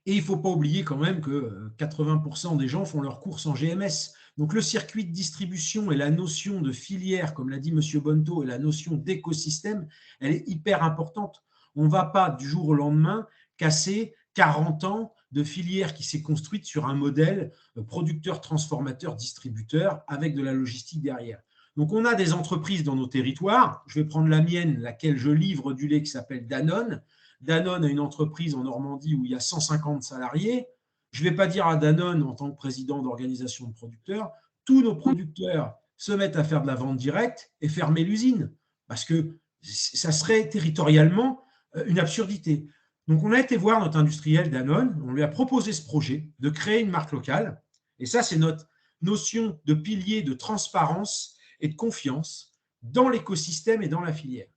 [SPEAKER 4] Et il ne faut pas oublier quand même que 80% des gens font leurs courses en GMS. Donc le circuit de distribution et la notion de filière, comme l'a dit M. Bonneau, et la notion d'écosystème, elle est hyper importante. On ne va pas du jour au lendemain casser 40 ans de filière qui s'est construite sur un modèle producteur, transformateur, distributeur, avec de la logistique derrière. Donc on a des entreprises dans nos territoires. Je vais prendre la mienne, laquelle je livre du lait, qui s'appelle Danone. Danone a une entreprise en Normandie où il y a 150 salariés. Je ne vais pas dire à Danone, en tant que président d'organisation de producteurs, tous nos producteurs se mettent à faire de la vente directe et fermer l'usine, parce que ça serait territorialement une absurdité. Donc, on a été voir notre industriel Danone, on lui a proposé ce projet de créer une marque locale, et ça, c'est notre notion de pilier de transparence et de confiance dans l'écosystème et dans la filière.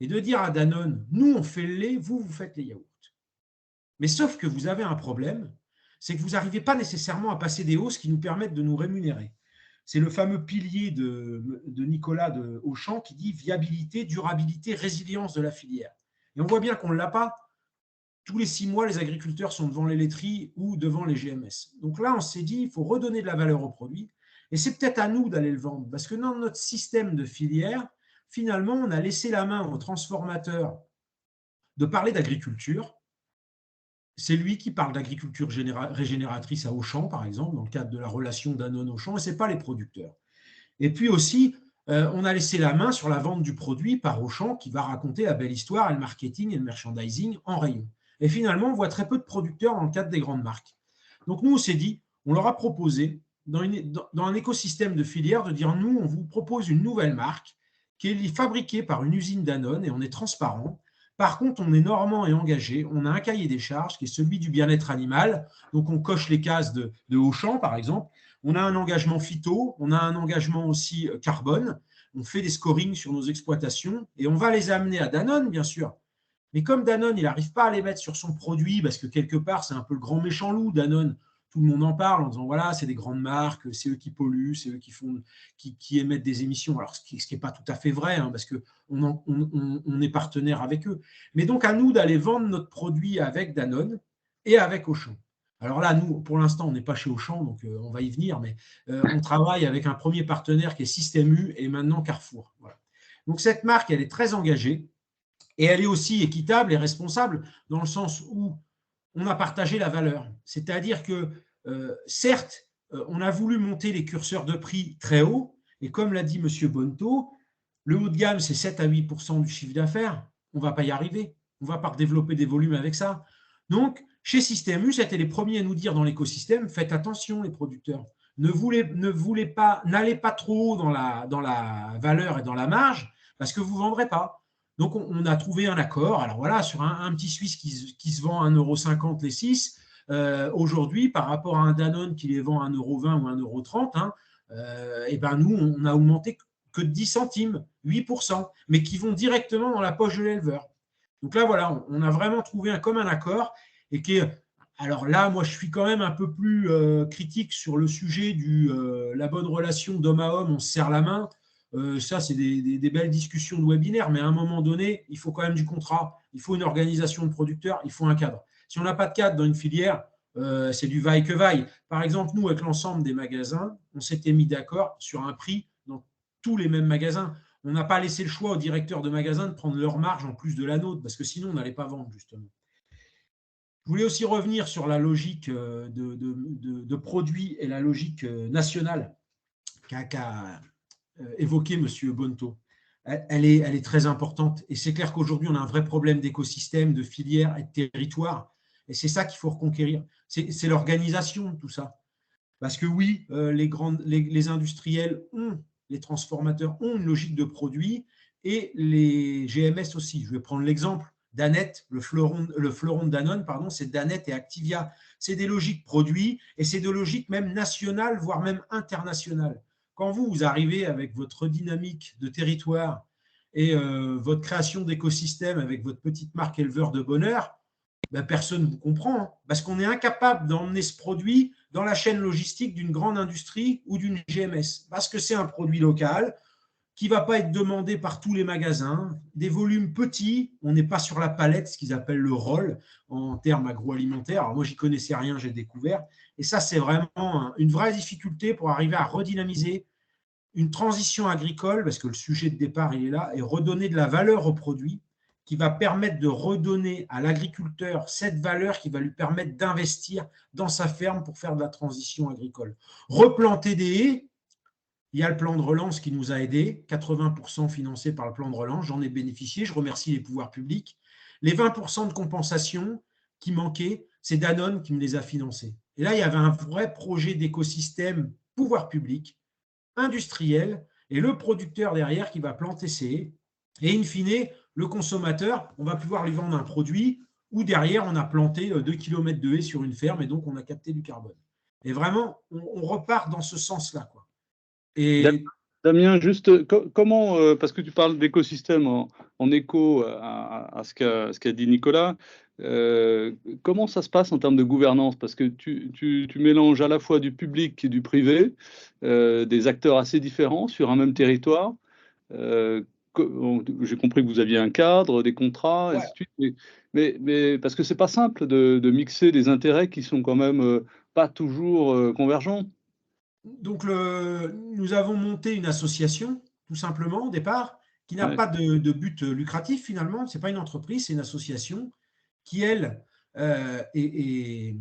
[SPEAKER 4] Et de dire à Danone, nous, on fait le lait, vous faites les yaourts. Mais sauf que vous avez un problème, c'est que vous n'arrivez pas nécessairement à passer des hausses qui nous permettent de nous rémunérer. C'est le fameux pilier de Nicolas de Auchan qui dit viabilité, durabilité, résilience de la filière. Et on voit bien qu'on ne l'a pas. Tous les 6 mois, les agriculteurs sont devant les laiteries ou devant les GMS. Donc là, on s'est dit, il faut redonner de la valeur au produit. Et c'est peut-être à nous d'aller le vendre. Parce que dans notre système de filière, finalement, on a laissé la main aux transformateurs de parler d'agriculture. C'est lui qui parle d'agriculture régénératrice à Auchan, par exemple, dans le cadre de la relation Danone-Auchan, et ce n'est pas les producteurs. Et puis aussi, on a laissé la main sur la vente du produit par Auchan, qui va raconter la belle histoire, et le marketing et le merchandising en rayon. Et finalement, on voit très peu de producteurs dans le cadre des grandes marques. Donc nous, on s'est dit, on leur a proposé, dans un écosystème de filière, de dire, nous, on vous propose une nouvelle marque qui est fabriquée par une usine Danone, et on est transparent. Par contre, on est normand et engagé. On a un cahier des charges qui est celui du bien-être animal. Donc, on coche les cases de Auchan, par exemple. On a un engagement phyto. On a un engagement aussi carbone. On fait des scorings sur nos exploitations et on va les amener à Danone, bien sûr. Mais comme Danone, il n'arrive pas à les mettre sur son produit parce que quelque part, c'est un peu le grand méchant loup, Danone. Tout le monde en parle en disant, voilà, c'est des grandes marques, c'est eux qui polluent, c'est eux qui émettent des émissions. Alors, ce qui n'est pas tout à fait vrai, parce qu'on est partenaire avec eux. Mais donc, à nous d'aller vendre notre produit avec Danone et avec Auchan. Alors là, nous, pour l'instant, on n'est pas chez Auchan, donc on va y venir, mais on travaille avec un premier partenaire qui est Système U et maintenant Carrefour. Voilà. Donc cette marque, elle est très engagée et elle est aussi équitable et responsable dans le sens où on a partagé la valeur. C'est-à-dire que, certes, on a voulu monter les curseurs de prix très haut, et comme l'a dit M. Bonneau, le haut de gamme, c'est 7 à 8% du chiffre d'affaires. On ne va pas y arriver. On ne va pas développer des volumes avec ça. Donc, chez Système U, c'était les premiers à nous dire dans l'écosystème, faites attention les producteurs. N'allez pas trop haut dans la valeur et dans la marge, parce que vous ne vendrez pas. Donc, on a trouvé un accord. Alors voilà, sur un petit Suisse qui se vend à 1,50 € les 6, aujourd'hui, par rapport à un Danone qui les vend à 1,20 € ou 1,30 €, et ben nous, on a augmenté que de 10 centimes, 8%, mais qui vont directement dans la poche de l'éleveur. Donc là, voilà, on a vraiment trouvé un commun accord. Et qui est, alors là, moi, je suis quand même un peu plus critique sur le sujet de la bonne relation d'homme à homme, on se serre la main. Ça, c'est des belles discussions de webinaire, mais à un moment donné, il faut quand même du contrat, il faut une organisation de producteurs, il faut un cadre. Si on n'a pas de cadre dans une filière, c'est du vaille que vaille. Par exemple, nous, avec l'ensemble des magasins, on s'était mis d'accord sur un prix dans tous les mêmes magasins. On n'a pas laissé le choix aux directeurs de magasins de prendre leur marge en plus de la nôtre, parce que sinon, on n'allait pas vendre, justement. Je voulais aussi revenir sur la logique de produits et la logique nationale qu'a évoqué M. Bonneau. Elle est très importante. Et c'est clair qu'aujourd'hui, on a un vrai problème d'écosystème, de filière et de territoire. Et c'est ça qu'il faut reconquérir. C'est l'organisation, tout ça. Parce que oui, les industriels les transformateurs ont une logique de produit et les GMS aussi. Je vais prendre l'exemple. Danette, le fleuron de Danone, pardon, c'est Danette et Activia. C'est des logiques produits et c'est des logiques même nationales, voire même internationales. Quand vous arrivez avec votre dynamique de territoire et votre création d'écosystème avec votre petite marque éleveur de bonheur, ben personne ne vous comprend, hein, parce qu'on est incapable d'emmener ce produit dans la chaîne logistique d'une grande industrie ou d'une GMS, parce que c'est un produit local, qui ne va pas être demandé par tous les magasins, des volumes petits, on n'est pas sur la palette, ce qu'ils appellent le roll en termes agroalimentaires. Alors moi, j'y connaissais rien, j'ai découvert. Et ça, c'est vraiment une vraie difficulté pour arriver à redynamiser une transition agricole, parce que le sujet de départ, il est là, et redonner de la valeur au produit, qui va permettre de redonner à l'agriculteur cette valeur qui va lui permettre d'investir dans sa ferme pour faire de la transition agricole. Replanter des haies. Il y a le plan de relance qui nous a aidés, 80% financé par le plan de relance, j'en ai bénéficié, je remercie les pouvoirs publics. Les 20% de compensation qui manquaient, c'est Danone qui me les a financés. Et là, il y avait un vrai projet d'écosystème pouvoir public, industriel, et le producteur derrière qui va planter ses haies. Et in fine, le consommateur, on va pouvoir lui vendre un produit où derrière, on a planté 2 km de haies sur une ferme et donc on a capté du carbone. Et vraiment, on repart dans ce sens-là, quoi.
[SPEAKER 6] Et Damien, juste comment, parce que tu parles d'écosystème en écho à ce qu'a dit Nicolas, comment ça se passe en termes de gouvernance? Parce que tu mélanges à la fois du public et du privé, des acteurs assez différents sur un même territoire. J'ai compris que vous aviez un cadre, des contrats, et ainsi de suite, mais parce que c'est pas simple de mixer des intérêts qui sont quand même pas toujours convergents.
[SPEAKER 4] Donc, nous avons monté une association, tout simplement, au départ, qui n'a pas de but lucratif, finalement. Ce n'est pas une entreprise, c'est une association qui, elle, c'est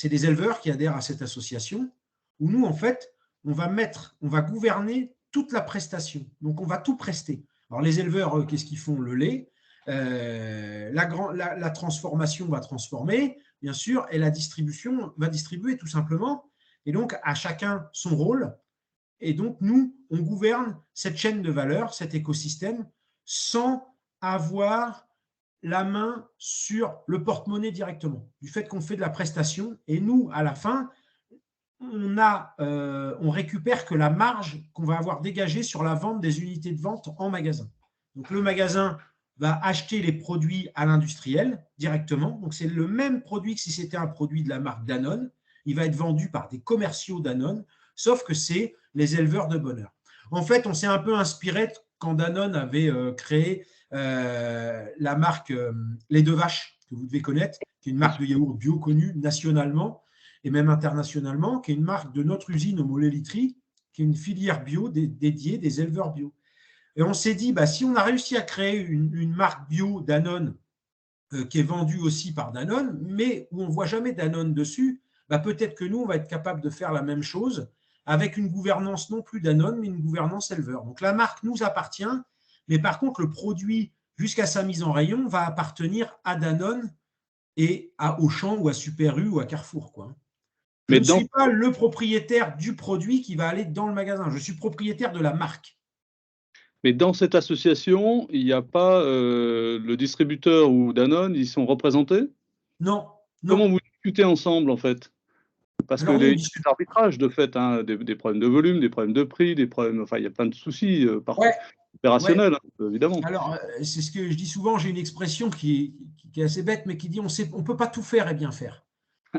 [SPEAKER 4] des éleveurs qui adhèrent à cette association, où nous, en fait, on va gouverner toute la prestation. Donc, on va tout prester. Alors, les éleveurs, qu'est-ce qu'ils font? Le lait. La transformation va transformer, bien sûr, et la distribution va distribuer, tout simplement. Et donc, à chacun son rôle. Et donc, nous, on gouverne cette chaîne de valeur, cet écosystème, sans avoir la main sur le porte-monnaie directement, du fait qu'on fait de la prestation. Et nous, à la fin, on récupère que la marge qu'on va avoir dégagée sur la vente des unités de vente en magasin. Donc, le magasin va acheter les produits à l'industriel directement. Donc, c'est le même produit que si c'était un produit de la marque Danone. Il va être vendu par des commerciaux Danone, sauf que c'est les éleveurs de bonheur. En fait, on s'est un peu inspiré quand Danone avait créé la marque Les Deux Vaches, que vous devez connaître, qui est une marque de yaourt bio connue nationalement et même internationalement, qui est une marque de notre usine au Mollet-Litry, qui est une filière bio dédiée des éleveurs bio. Et on s'est dit, si on a réussi à créer une marque bio Danone qui est vendue aussi par Danone, mais où on ne voit jamais Danone dessus, peut-être que nous, on va être capable de faire la même chose avec une gouvernance non plus Danone, mais une gouvernance éleveur. Donc la marque nous appartient, mais par contre, le produit, jusqu'à sa mise en rayon, va appartenir à Danone et à Auchan ou à Super U ou à Carrefour, quoi. Je ne suis pas le propriétaire du produit qui va aller dans le magasin. Je suis propriétaire de la marque.
[SPEAKER 6] Mais dans cette association, il n'y a pas le distributeur ou Danone, ils sont représentés?
[SPEAKER 4] Non.
[SPEAKER 6] Comment vous discutez ensemble, en fait? Parce
[SPEAKER 4] Alors,
[SPEAKER 6] que les arbitrages, de fait, hein, des problèmes de volume, des problèmes de prix, des problèmes, enfin, il y a plein de soucis parfois opérationnels, évidemment.
[SPEAKER 4] Alors, c'est ce que je dis souvent, j'ai une expression qui est assez bête, mais qui dit on ne peut pas tout faire et bien faire.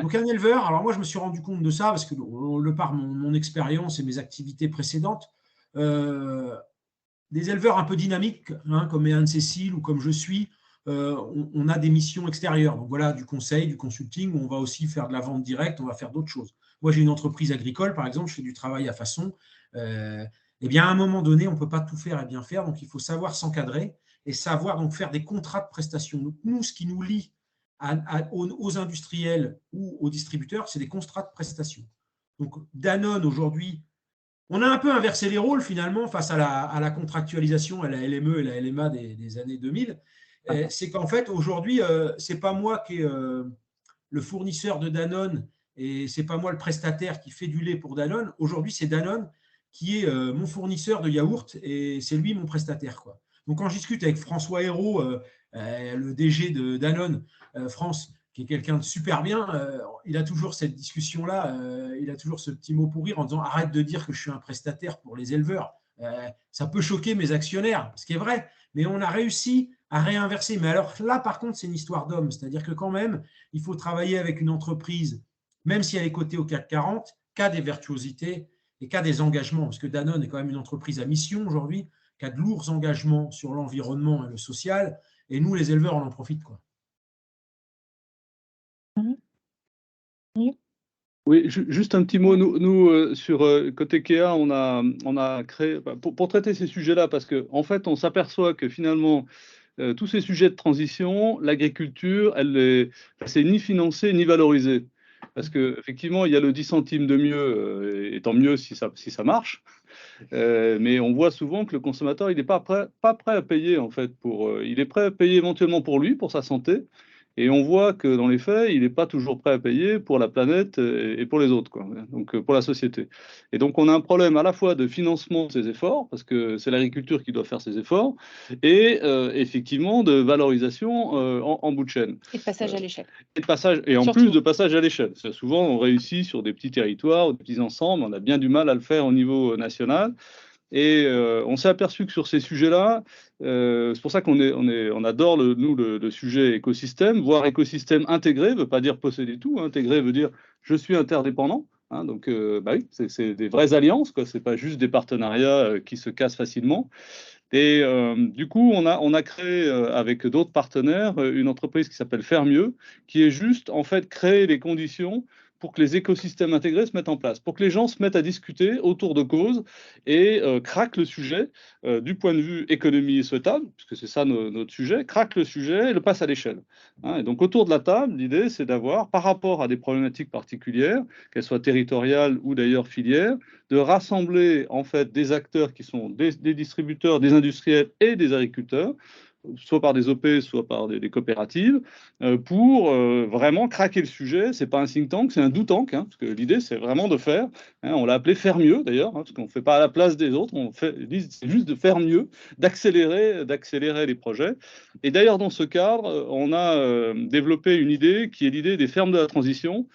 [SPEAKER 4] Donc, un éleveur, alors moi, je me suis rendu compte de ça, parce que de par mon expérience et mes activités précédentes, des éleveurs un peu dynamiques, comme est Anne-Cécile ou comme je suis, on a des missions extérieures. Donc voilà, du conseil, du consulting, où on va aussi faire de la vente directe, on va faire d'autres choses. Moi, j'ai une entreprise agricole, par exemple, je fais du travail à façon. Eh bien, à un moment donné, on ne peut pas tout faire et bien faire, donc il faut savoir s'encadrer et savoir donc faire des contrats de prestation. Donc, nous, ce qui nous lie aux industriels ou aux distributeurs, c'est des contrats de prestation. Donc, Danone, aujourd'hui, on a un peu inversé les rôles finalement face à la contractualisation, à la LME et la LMA des années 2000. C'est qu'en fait, aujourd'hui, ce n'est pas moi qui est le fournisseur de Danone et ce n'est pas moi le prestataire qui fait du lait pour Danone. Aujourd'hui, c'est Danone qui est mon fournisseur de yaourt et c'est lui mon prestataire, quoi. Donc, quand je discute avec François Hérault, le DG de Danone France, qui est quelqu'un de super bien, il a toujours cette discussion-là, il a toujours ce petit mot pour rire en disant « Arrête de dire que je suis un prestataire pour les éleveurs. Ça peut choquer mes actionnaires, ce qui est vrai, mais on a réussi à réinverser. Mais alors là, par contre, c'est une histoire d'homme, c'est-à-dire que quand même, il faut travailler avec une entreprise, même si elle est cotée au CAC 40, qui a des virtuosités et qui a des engagements, parce que Danone est quand même une entreprise à mission aujourd'hui, qui a de lourds engagements sur l'environnement et le social, et nous, les éleveurs, on en profite, quoi.
[SPEAKER 6] Oui, juste un petit mot. Nous sur côté Kea, on a créé, pour traiter ces sujets-là, parce qu'en fait, on s'aperçoit que finalement, tous ces sujets de transition, l'agriculture, c'est ni financé ni valorisé. Parce qu'effectivement, il y a le 10 centimes de mieux, et tant mieux si ça marche. Mais on voit souvent que le consommateur, il n'est pas prêt à payer, en fait. Il est prêt à payer éventuellement pour lui, pour sa santé. Et on voit que dans les faits, il n'est pas toujours prêt à payer pour la planète et pour les autres, quoi. Donc pour la société. Et donc on a un problème à la fois de financement de ces efforts, parce que c'est l'agriculture qui doit faire ces efforts, et effectivement de valorisation en bout de chaîne.
[SPEAKER 7] Et de passage à l'échelle.
[SPEAKER 6] Et en
[SPEAKER 7] Surtout.
[SPEAKER 6] plus de passage à l'échelle. Souvent on réussit sur des petits territoires, des petits ensembles, on a bien du mal à le faire au niveau national. Et on s'est aperçu que sur ces sujets-là, c'est pour ça on adore le sujet écosystème, voire écosystème intégré, ne veut pas dire posséder tout, intégré veut dire je suis interdépendant. Donc oui, c'est des vraies alliances, quoi. C'est pas juste des partenariats qui se cassent facilement. Et du coup, on a créé avec d'autres partenaires une entreprise qui s'appelle Faire Mieux, qui est juste en fait créer les conditions pour que les écosystèmes intégrés se mettent en place, pour que les gens se mettent à discuter autour de causes et craquent le sujet du point de vue économie souhaitable, puisque c'est ça notre sujet, craquent le sujet et le passent à l'échelle. Et donc autour de la table, l'idée c'est d'avoir, par rapport à des problématiques particulières, qu'elles soient territoriales ou d'ailleurs filières, de rassembler en fait des acteurs qui sont des distributeurs, des industriels et des agriculteurs, soit par des OP, soit par des coopératives, pour vraiment craquer le sujet. C'est pas un think tank, c'est un do tank, parce que l'idée, c'est vraiment de faire. On l'a appelé faire mieux, d'ailleurs, parce qu'on ne fait pas à la place des autres, c'est juste de faire mieux, d'accélérer les projets. Et d'ailleurs, dans ce cadre, on a développé une idée qui est l'idée des fermes de la transition,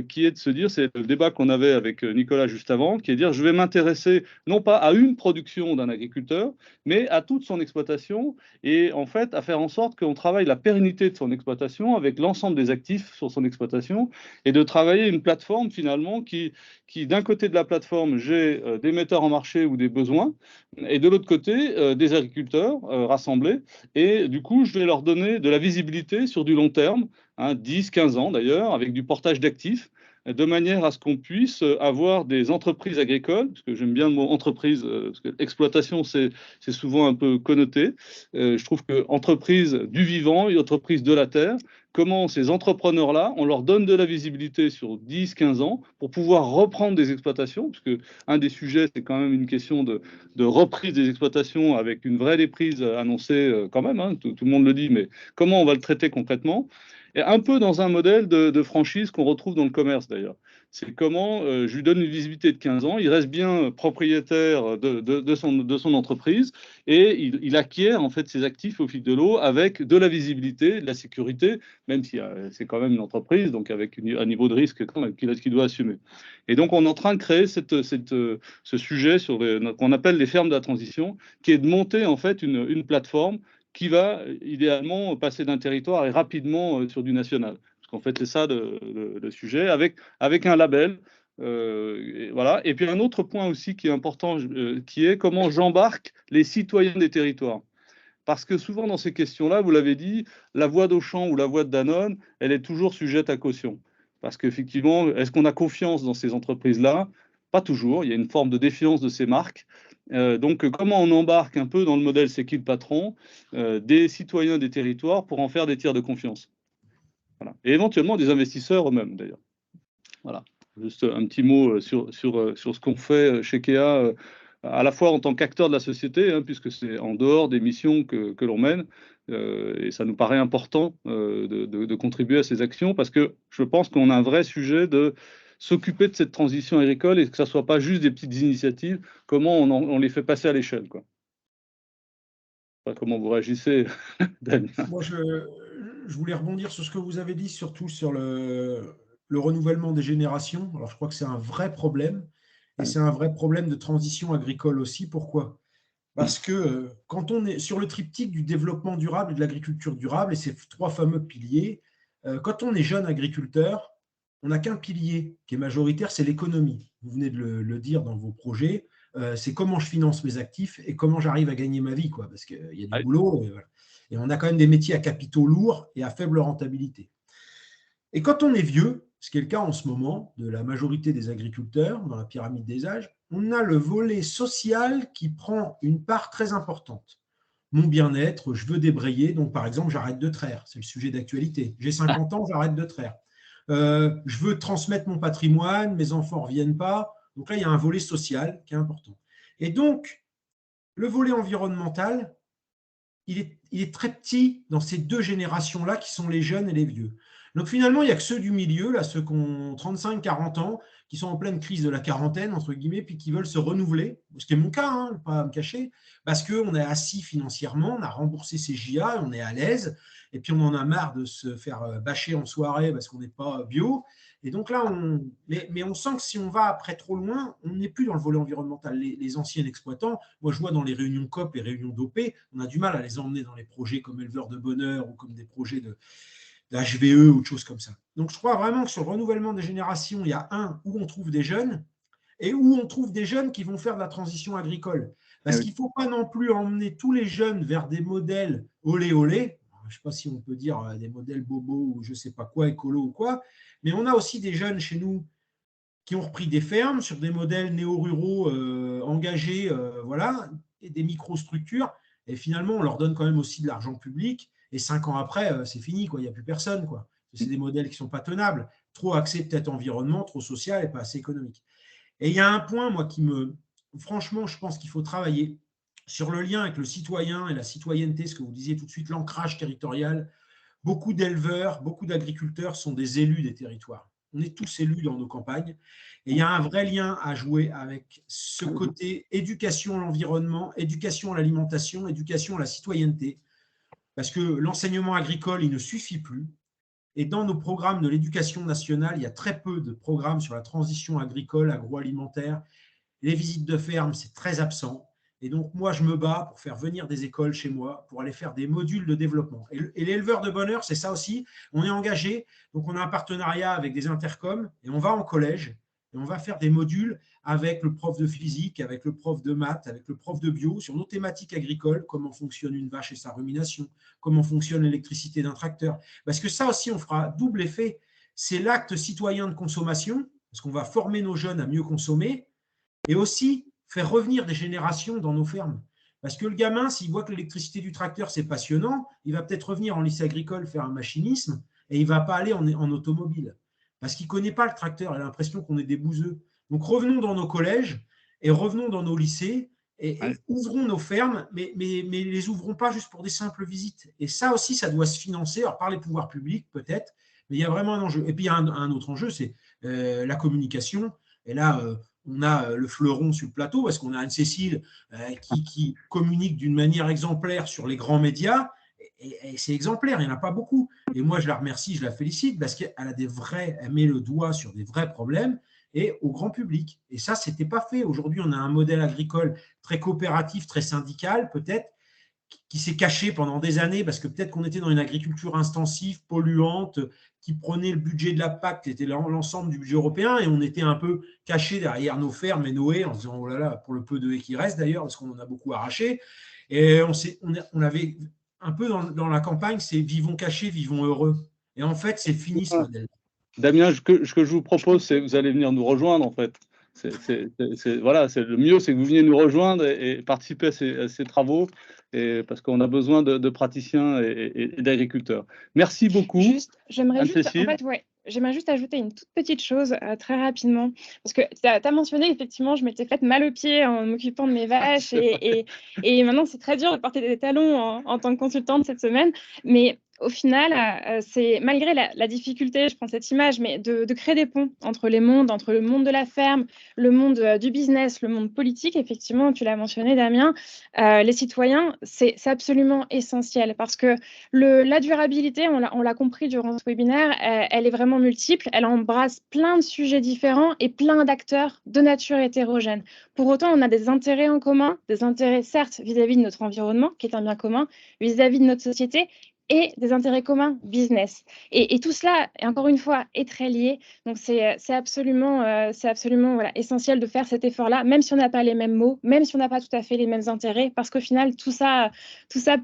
[SPEAKER 6] qui est de se dire, c'est le débat qu'on avait avec Nicolas juste avant, qui est de dire, je vais m'intéresser non pas à une production d'un agriculteur, mais à toute son exploitation, et en fait à faire en sorte qu'on travaille la pérennité de son exploitation avec l'ensemble des actifs sur son exploitation, et de travailler une plateforme finalement qui d'un côté de la plateforme, j'ai des metteurs en marché ou des besoins, et de l'autre côté, des agriculteurs rassemblés, et du coup, je vais leur donner de la visibilité sur du long terme, 10, 15 ans d'ailleurs, avec du portage d'actifs, de manière à ce qu'on puisse avoir des entreprises agricoles, parce que j'aime bien le mot entreprise, parce que exploitation, c'est souvent un peu connoté. Je trouve que entreprise du vivant et entreprise de la terre, comment ces entrepreneurs-là, on leur donne de la visibilité sur 10, 15 ans pour pouvoir reprendre des exploitations, parce que un des sujets, c'est quand même une question de reprise des exploitations avec une vraie déprise annoncée quand même, tout le monde le dit, mais comment on va le traiter concrètement? Et un peu dans un modèle de franchise qu'on retrouve dans le commerce d'ailleurs. C'est comment je lui donne une visibilité de 15 ans, il reste bien propriétaire de son entreprise et il acquiert en fait ses actifs au fil de l'eau avec de la visibilité, de la sécurité, même si c'est quand même une entreprise, donc avec un niveau de risque qu'il doit assumer. Et donc on est en train de créer ce sujet sur qu'on appelle les fermes de la transition, qui est de monter en fait une plateforme qui va idéalement passer d'un territoire et rapidement sur du national. Parce qu'en fait, c'est ça le sujet, avec un label. Et voilà. Et puis un autre point aussi qui est important, qui est comment j'embarque les citoyens des territoires. Parce que souvent dans ces questions-là, vous l'avez dit, la voix d'Auchan ou la voix de Danone, elle est toujours sujette à caution. Parce qu'effectivement, est-ce qu'on a confiance dans ces entreprises-là? Pas toujours. Il y a une forme de défiance de ces marques. Donc, comment on embarque un peu dans le modèle C'est qui le patron des citoyens des territoires pour en faire des tiers de confiance. Voilà. Et éventuellement des investisseurs eux-mêmes, d'ailleurs. Voilà. Juste un petit mot sur ce qu'on fait chez Kea, à la fois en tant qu'acteur de la société, puisque c'est en dehors des missions que l'on mène, et ça nous paraît important de contribuer à ces actions, parce que je pense qu'on a un vrai sujet de s'occuper de cette transition agricole et que ça ne soit pas juste des petites initiatives, comment on les fait passer à l'échelle, quoi. Pas comment vous réagissez, Daniel.
[SPEAKER 4] Moi, je voulais rebondir sur ce que vous avez dit, surtout sur le renouvellement des générations. Alors, je crois que c'est un vrai problème, et c'est un vrai problème de transition agricole aussi. Pourquoi? Parce que quand on est sur le triptyque du développement durable et de l'agriculture durable, et ces trois fameux piliers, quand on est jeune agriculteur, on n'a qu'un pilier qui est majoritaire, c'est l'économie. Vous venez de le dire dans vos projets, c'est comment je finance mes actifs et comment j'arrive à gagner ma vie, quoi, parce qu'il y a du boulot, et, voilà. Et on a quand même des métiers à capitaux lourds et à faible rentabilité. Et quand on est vieux, ce qui est le cas en ce moment de la majorité des agriculteurs dans la pyramide des âges, on a le volet social qui prend une part très importante. Mon bien-être, je veux débrayer, donc par exemple, j'arrête de traire, c'est le sujet d'actualité. J'ai 50 ans, j'arrête de traire. Je veux transmettre mon patrimoine, mes enfants ne reviennent pas. Donc là, il y a un volet social qui est important. Et donc, le volet environnemental, il est très petit dans ces deux générations-là qui sont les jeunes et les vieux. Donc finalement, il n'y a que ceux du milieu, là, ceux qui ont 35, 40 ans, qui sont en pleine crise de la quarantaine, entre guillemets, puis qui veulent se renouveler, ce qui est mon cas, je ne vais pas me cacher, parce qu'on est assis financièrement, on a remboursé ses JA, on est à l'aise, et puis on en a marre de se faire bâcher en soirée parce qu'on n'est pas bio. Et donc là, mais on sent que si on va après trop loin, on n'est plus dans le volet environnemental. Les anciens exploitants, moi je vois dans les réunions COP, les réunions d'OP, on a du mal à les emmener dans les projets comme éleveurs de bonheur ou comme des projets d'HVE ou de choses comme ça. Donc je crois vraiment que sur le renouvellement des générations, il y a où on trouve des jeunes et où on trouve des jeunes qui vont faire de la transition agricole. Parce qu'il ne faut pas non plus emmener tous les jeunes vers des modèles olé olé. Je ne sais pas si on peut dire des modèles bobo ou je ne sais pas quoi, écolo ou quoi, mais on a aussi des jeunes chez nous qui ont repris des fermes sur des modèles néo-ruraux engagés, voilà, et des microstructures. Et finalement, on leur donne quand même aussi de l'argent public. Et 5 ans après, c'est fini, quoi. Il n'y a plus personne, quoi. C'est des modèles qui ne sont pas tenables. Trop axés peut-être environnement, trop social et pas assez économique. Et il y a un point, moi, franchement, je pense qu'il faut travailler sur le lien avec le citoyen et la citoyenneté, ce que vous disiez tout de suite, l'ancrage territorial. Beaucoup d'éleveurs, beaucoup d'agriculteurs sont des élus des territoires. On est tous élus dans nos campagnes. Et il y a un vrai lien à jouer avec ce côté éducation à l'environnement, éducation à l'alimentation, éducation à la citoyenneté. Parce que l'enseignement agricole, il ne suffit plus. Et dans nos programmes de l'éducation nationale, il y a très peu de programmes sur la transition agricole, agroalimentaire. Les visites de ferme, c'est très absent. Et donc, moi, je me bats pour faire venir des écoles chez moi, pour aller faire des modules de développement. Et l'éleveur de bonheur, c'est ça aussi. On est engagé, donc on a un partenariat avec des intercoms, et on va en collège, et on va faire des modules avec le prof de physique, avec le prof de maths, avec le prof de bio, sur nos thématiques agricoles, comment fonctionne une vache et sa rumination, comment fonctionne l'électricité d'un tracteur. Parce que ça aussi, on fera double effet. C'est l'acte citoyen de consommation, parce qu'on va former nos jeunes à mieux consommer, et aussi faire revenir des générations dans nos fermes. Parce que le gamin, s'il voit que l'électricité du tracteur, c'est passionnant, il va peut-être revenir en lycée agricole faire un machinisme et il ne va pas aller en automobile. Parce qu'il ne connaît pas le tracteur, il a l'impression qu'on est des bouseux. Donc revenons dans nos collèges et revenons dans nos lycées et ouvrons nos fermes, mais les ouvrons pas juste pour des simples visites. Et ça aussi, ça doit se financer, alors par les pouvoirs publics peut-être, mais il y a vraiment un enjeu. Et puis il y a un autre enjeu, c'est la communication. Et là, on a le fleuron sur le plateau parce qu'on a Anne-Cécile qui communique d'une manière exemplaire sur les grands médias. Et c'est exemplaire, il n'y en a pas beaucoup. Et moi, je la remercie, je la félicite parce qu'elle met le doigt sur des vrais problèmes et au grand public. Et ça, ce n'était pas fait. Aujourd'hui, on a un modèle agricole très coopératif, très syndical, peut-être, qui s'est caché pendant des années parce que peut-être qu'on était dans une agriculture intensive, polluante, qui prenait le budget de la PAC, qui était l'ensemble du budget européen, et on était un peu caché derrière nos fermes et nos haies en disant « oh là là », pour le peu de haies qui restent d'ailleurs, parce qu'on en a beaucoup arraché. Et on avait un peu dans la campagne, c'est « vivons cachés, vivons heureux ». Et en fait, c'est fini ce modèle.
[SPEAKER 6] Damien, ce que je vous propose, c'est vous allez venir nous rejoindre en fait. Voilà, le mieux, c'est que vous veniez nous rejoindre et participer à ces travaux, parce qu'on a besoin de praticiens et d'agriculteurs. Merci beaucoup.
[SPEAKER 7] J'aimerais juste ajouter une toute petite chose très rapidement, parce que tu as mentionné, effectivement, je m'étais faite mal aux pieds en m'occupant de mes vaches, et maintenant, c'est très dur de porter des talons en tant que consultante cette semaine, mais au final, c'est malgré la difficulté, je prends cette image, mais de créer des ponts entre les mondes, entre le monde de la ferme, le monde du business, le monde politique. Effectivement, tu l'as mentionné, Damien, les citoyens, c'est absolument essentiel parce que la durabilité, on l'a compris durant ce webinaire, elle est vraiment multiple, elle embrasse plein de sujets différents et plein d'acteurs de nature hétérogène. Pour autant, on a des intérêts en commun, des intérêts certes vis-à-vis de notre environnement, qui est un bien commun, vis-à-vis de notre société, et des intérêts communs business. Et tout cela, encore une fois, est très lié. Donc, c'est absolument voilà, essentiel de faire cet effort-là, même si on n'a pas les mêmes mots, même si on n'a pas tout à fait les mêmes intérêts, parce qu'au final, tout ça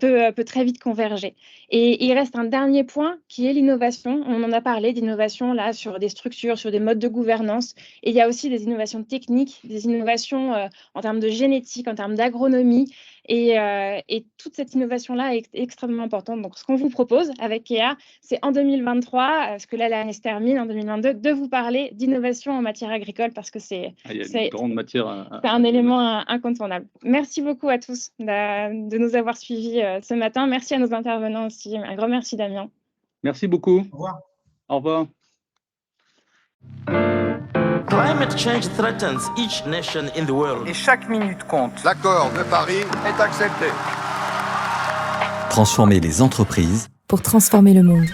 [SPEAKER 7] peut très vite converger. Et il reste un dernier point qui est l'innovation. On en a parlé d'innovation là sur des structures, sur des modes de gouvernance. Et il y a aussi des innovations techniques, des innovations en termes de génétique, en termes d'agronomie. Et toute cette innovation-là est extrêmement importante. Donc, ce qu'on vous propose avec Kea, c'est en 2023, parce que là, l'année se termine, en 2022, de vous parler d'innovation en matière agricole, parce que c'est
[SPEAKER 6] une grande matière.
[SPEAKER 7] C'est un élément incontournable. Merci beaucoup à tous de nous avoir suivis ce matin. Merci à nos intervenants aussi. Un grand merci, Damien.
[SPEAKER 6] Merci beaucoup.
[SPEAKER 4] Au revoir.
[SPEAKER 6] Au revoir.
[SPEAKER 1] Climate change threatens each nation in the world.
[SPEAKER 3] Et chaque minute compte. L'accord de Paris est accepté.
[SPEAKER 5] Transformer les entreprises
[SPEAKER 8] pour transformer le monde.